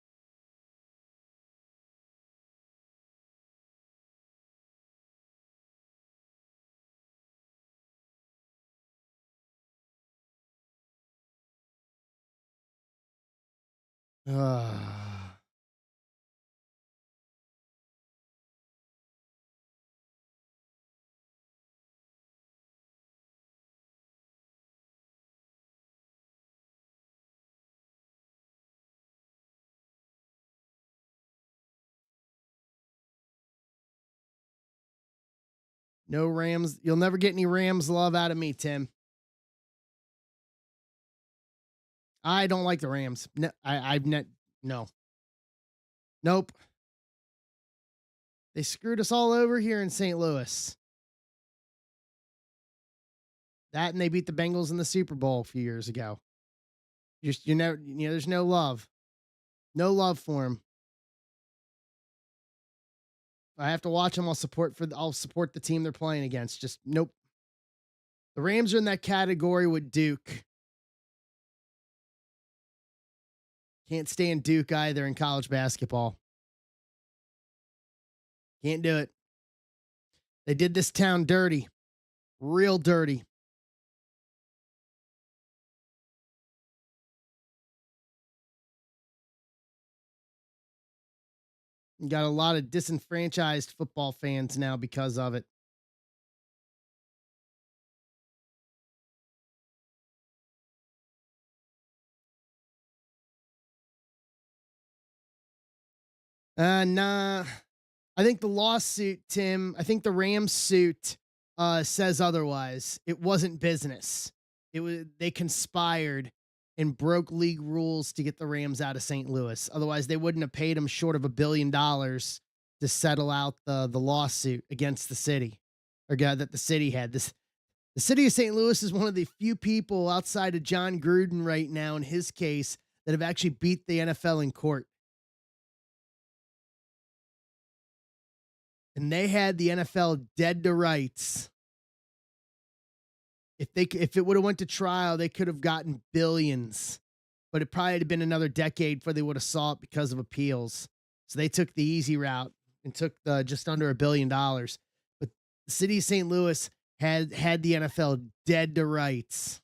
Ah. No Rams. You'll never get any Rams love out of me, Tim. I don't like the Rams. No, I've net. No. Nope. They screwed us all over here in St. Louis. That and they beat the Bengals in the Super Bowl a few years ago. You never, there's no love. No love for them. If I have to watch them, I'll support the team they're playing against. Just nope. The Rams are in that category with Duke. Can't stand Duke either in college basketball. Can't do it. They did this town dirty. Real dirty. You got a lot of disenfranchised football fans now because of it. Nah. I think the lawsuit, Tim, I think the Rams suit says otherwise. It wasn't business. It was they conspired and broke league rules to get the Rams out of St. Louis. Otherwise, they wouldn't have paid them short of $1 billion to settle out the lawsuit against the city or guy that the city had. The city of St. Louis is one of the few people outside of John Gruden right now in his case that have actually beat the NFL in court. And they had the NFL dead to rights. If it would have went to trial, they could have gotten billions, but it probably had been another decade before they would have saw it because of appeals. So they took the easy route and took the just under $1 billion. But the city of St. Louis had the NFL dead to rights.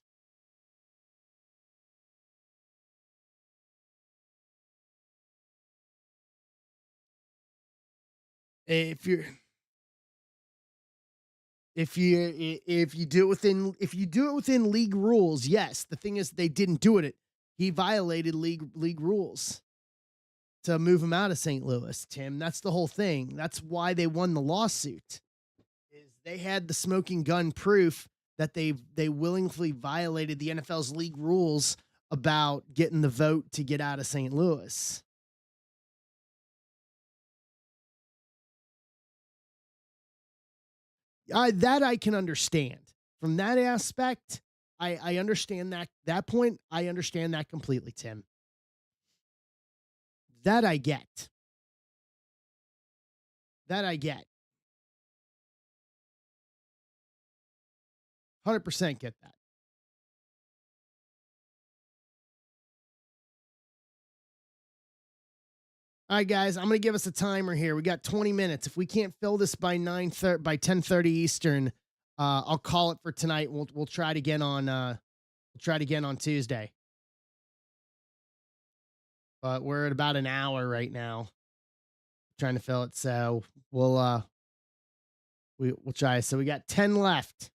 If you're if you do it within league rules, yes. The thing is they didn't do it He violated league rules to move him out of St. Louis, Tim. That's the whole thing. That's why they won the lawsuit. Is they had the smoking gun proof that they willingly violated the NFL's league rules about getting the vote to get out of St. Louis. That I can understand. From that aspect, I understand that point. I understand that completely, Tim. That I get. That I get. 100% get that. All right, guys, I'm going to give us a timer here. We got 20 minutes. If we can't fill this by 9:30 by 10:30 Eastern, I'll call it for tonight. We'll try it again on Tuesday. But we're at about an hour right now trying to fill it. So we'll try. So we got 10 left.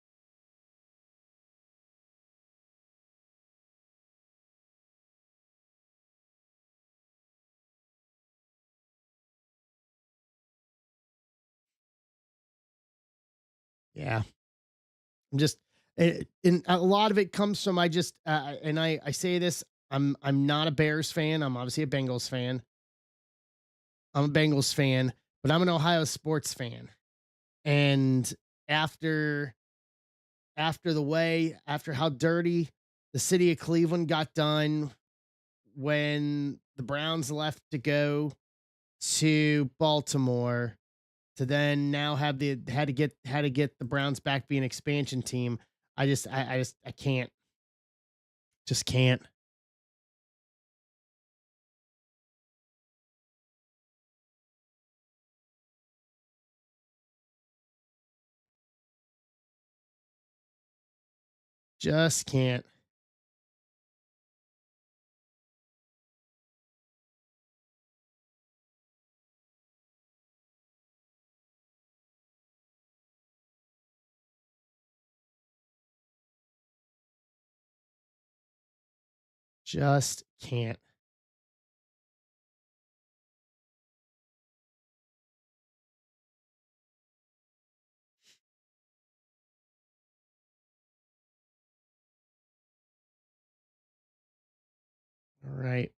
Yeah. I'm just and a lot of it comes from I just and I say this, I'm not a Bears fan. I'm obviously a Bengals fan. I'm a Bengals fan, but I'm an Ohio sports fan. And after after how dirty the city of Cleveland got done when the Browns left to go to Baltimore to then now have the had to get the Browns back be an expansion team. I can't. Just can't. Just can't. Just can't. All right.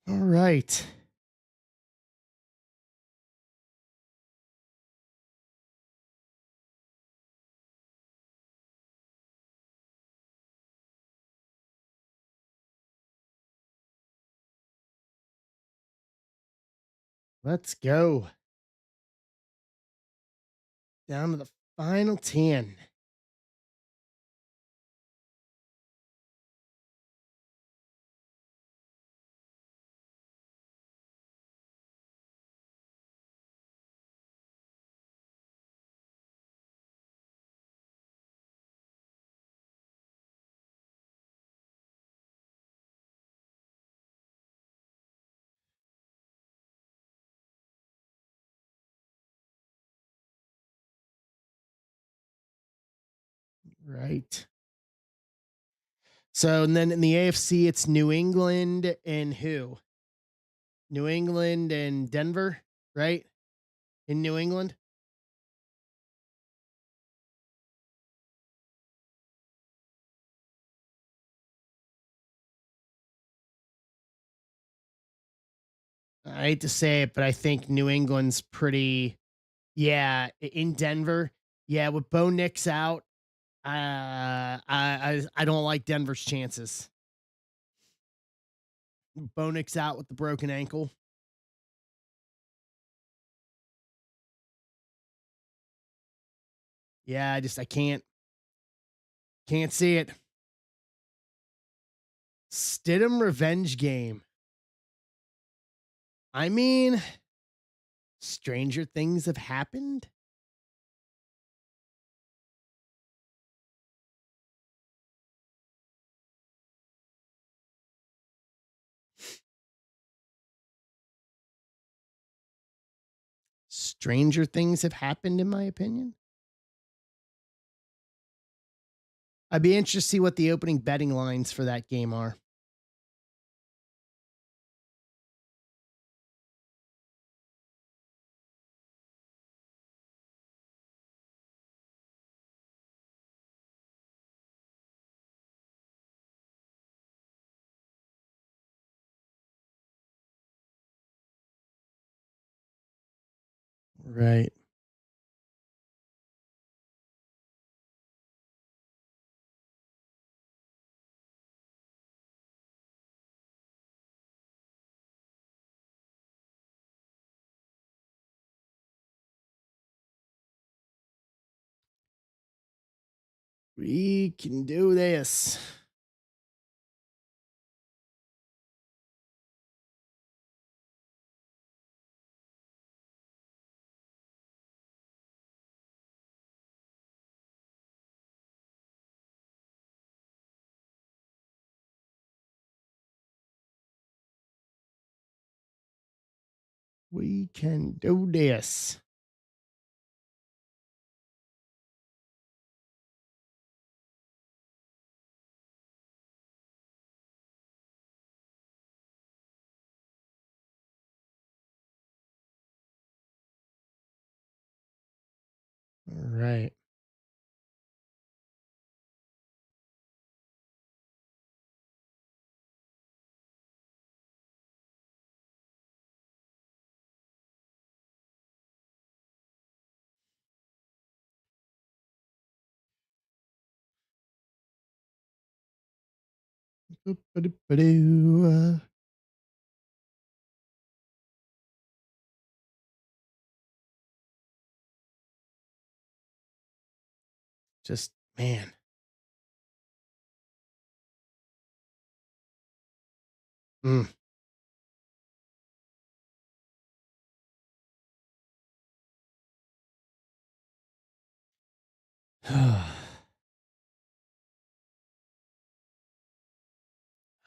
All right. Let's go. Down to the final 10. Right. So and then in the AFC, it's New England and who? New England and Denver, right? In New England. I hate to say it, but I think New England's pretty. Yeah, in Denver. Yeah, with Bo Nix out, I don't like Denver's chances. Bo Nix out with the broken ankle. Yeah, I can't see it. Stidham revenge game. I mean, stranger things have happened. Stranger things have happened, in my opinion. I'd be interested to see what the opening betting lines for that game are. Right. We can do this. We can do this. All right. Just man. Mm.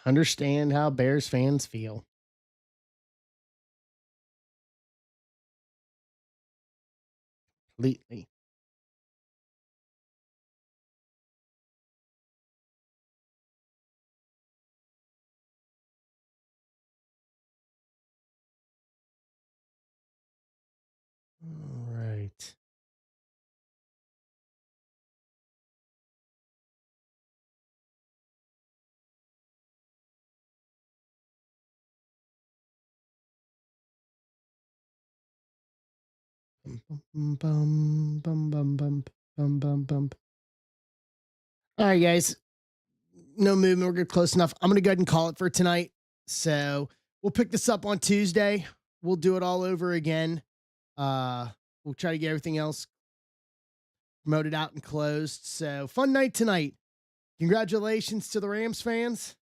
Understand how Bears fans feel completely. All right. Bum, bum, bum, bum, bum, bum, bum, bum, bum. All right, guys. No movement. We're good, close enough. I'm gonna go ahead and call it for tonight. So we'll pick this up on Tuesday. We'll do it all over again. Uh, we'll try to get everything else promoted out and closed. So fun night tonight. Congratulations to the Rams fans.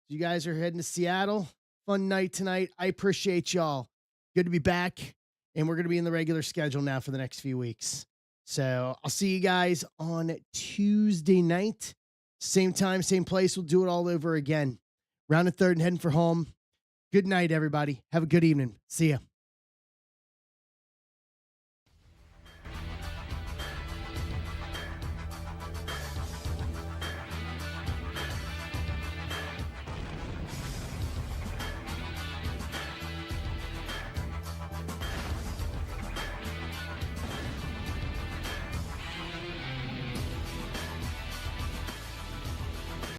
You guys are heading to Seattle. Fun night tonight. I appreciate y'all. Good to be back. And we're going to be in the regular schedule now for the next few weeks. So I'll see you guys on Tuesday night. Same time, same place. We'll do it all over again. Round the third and heading for home. Good night, everybody. Have a good evening. See ya.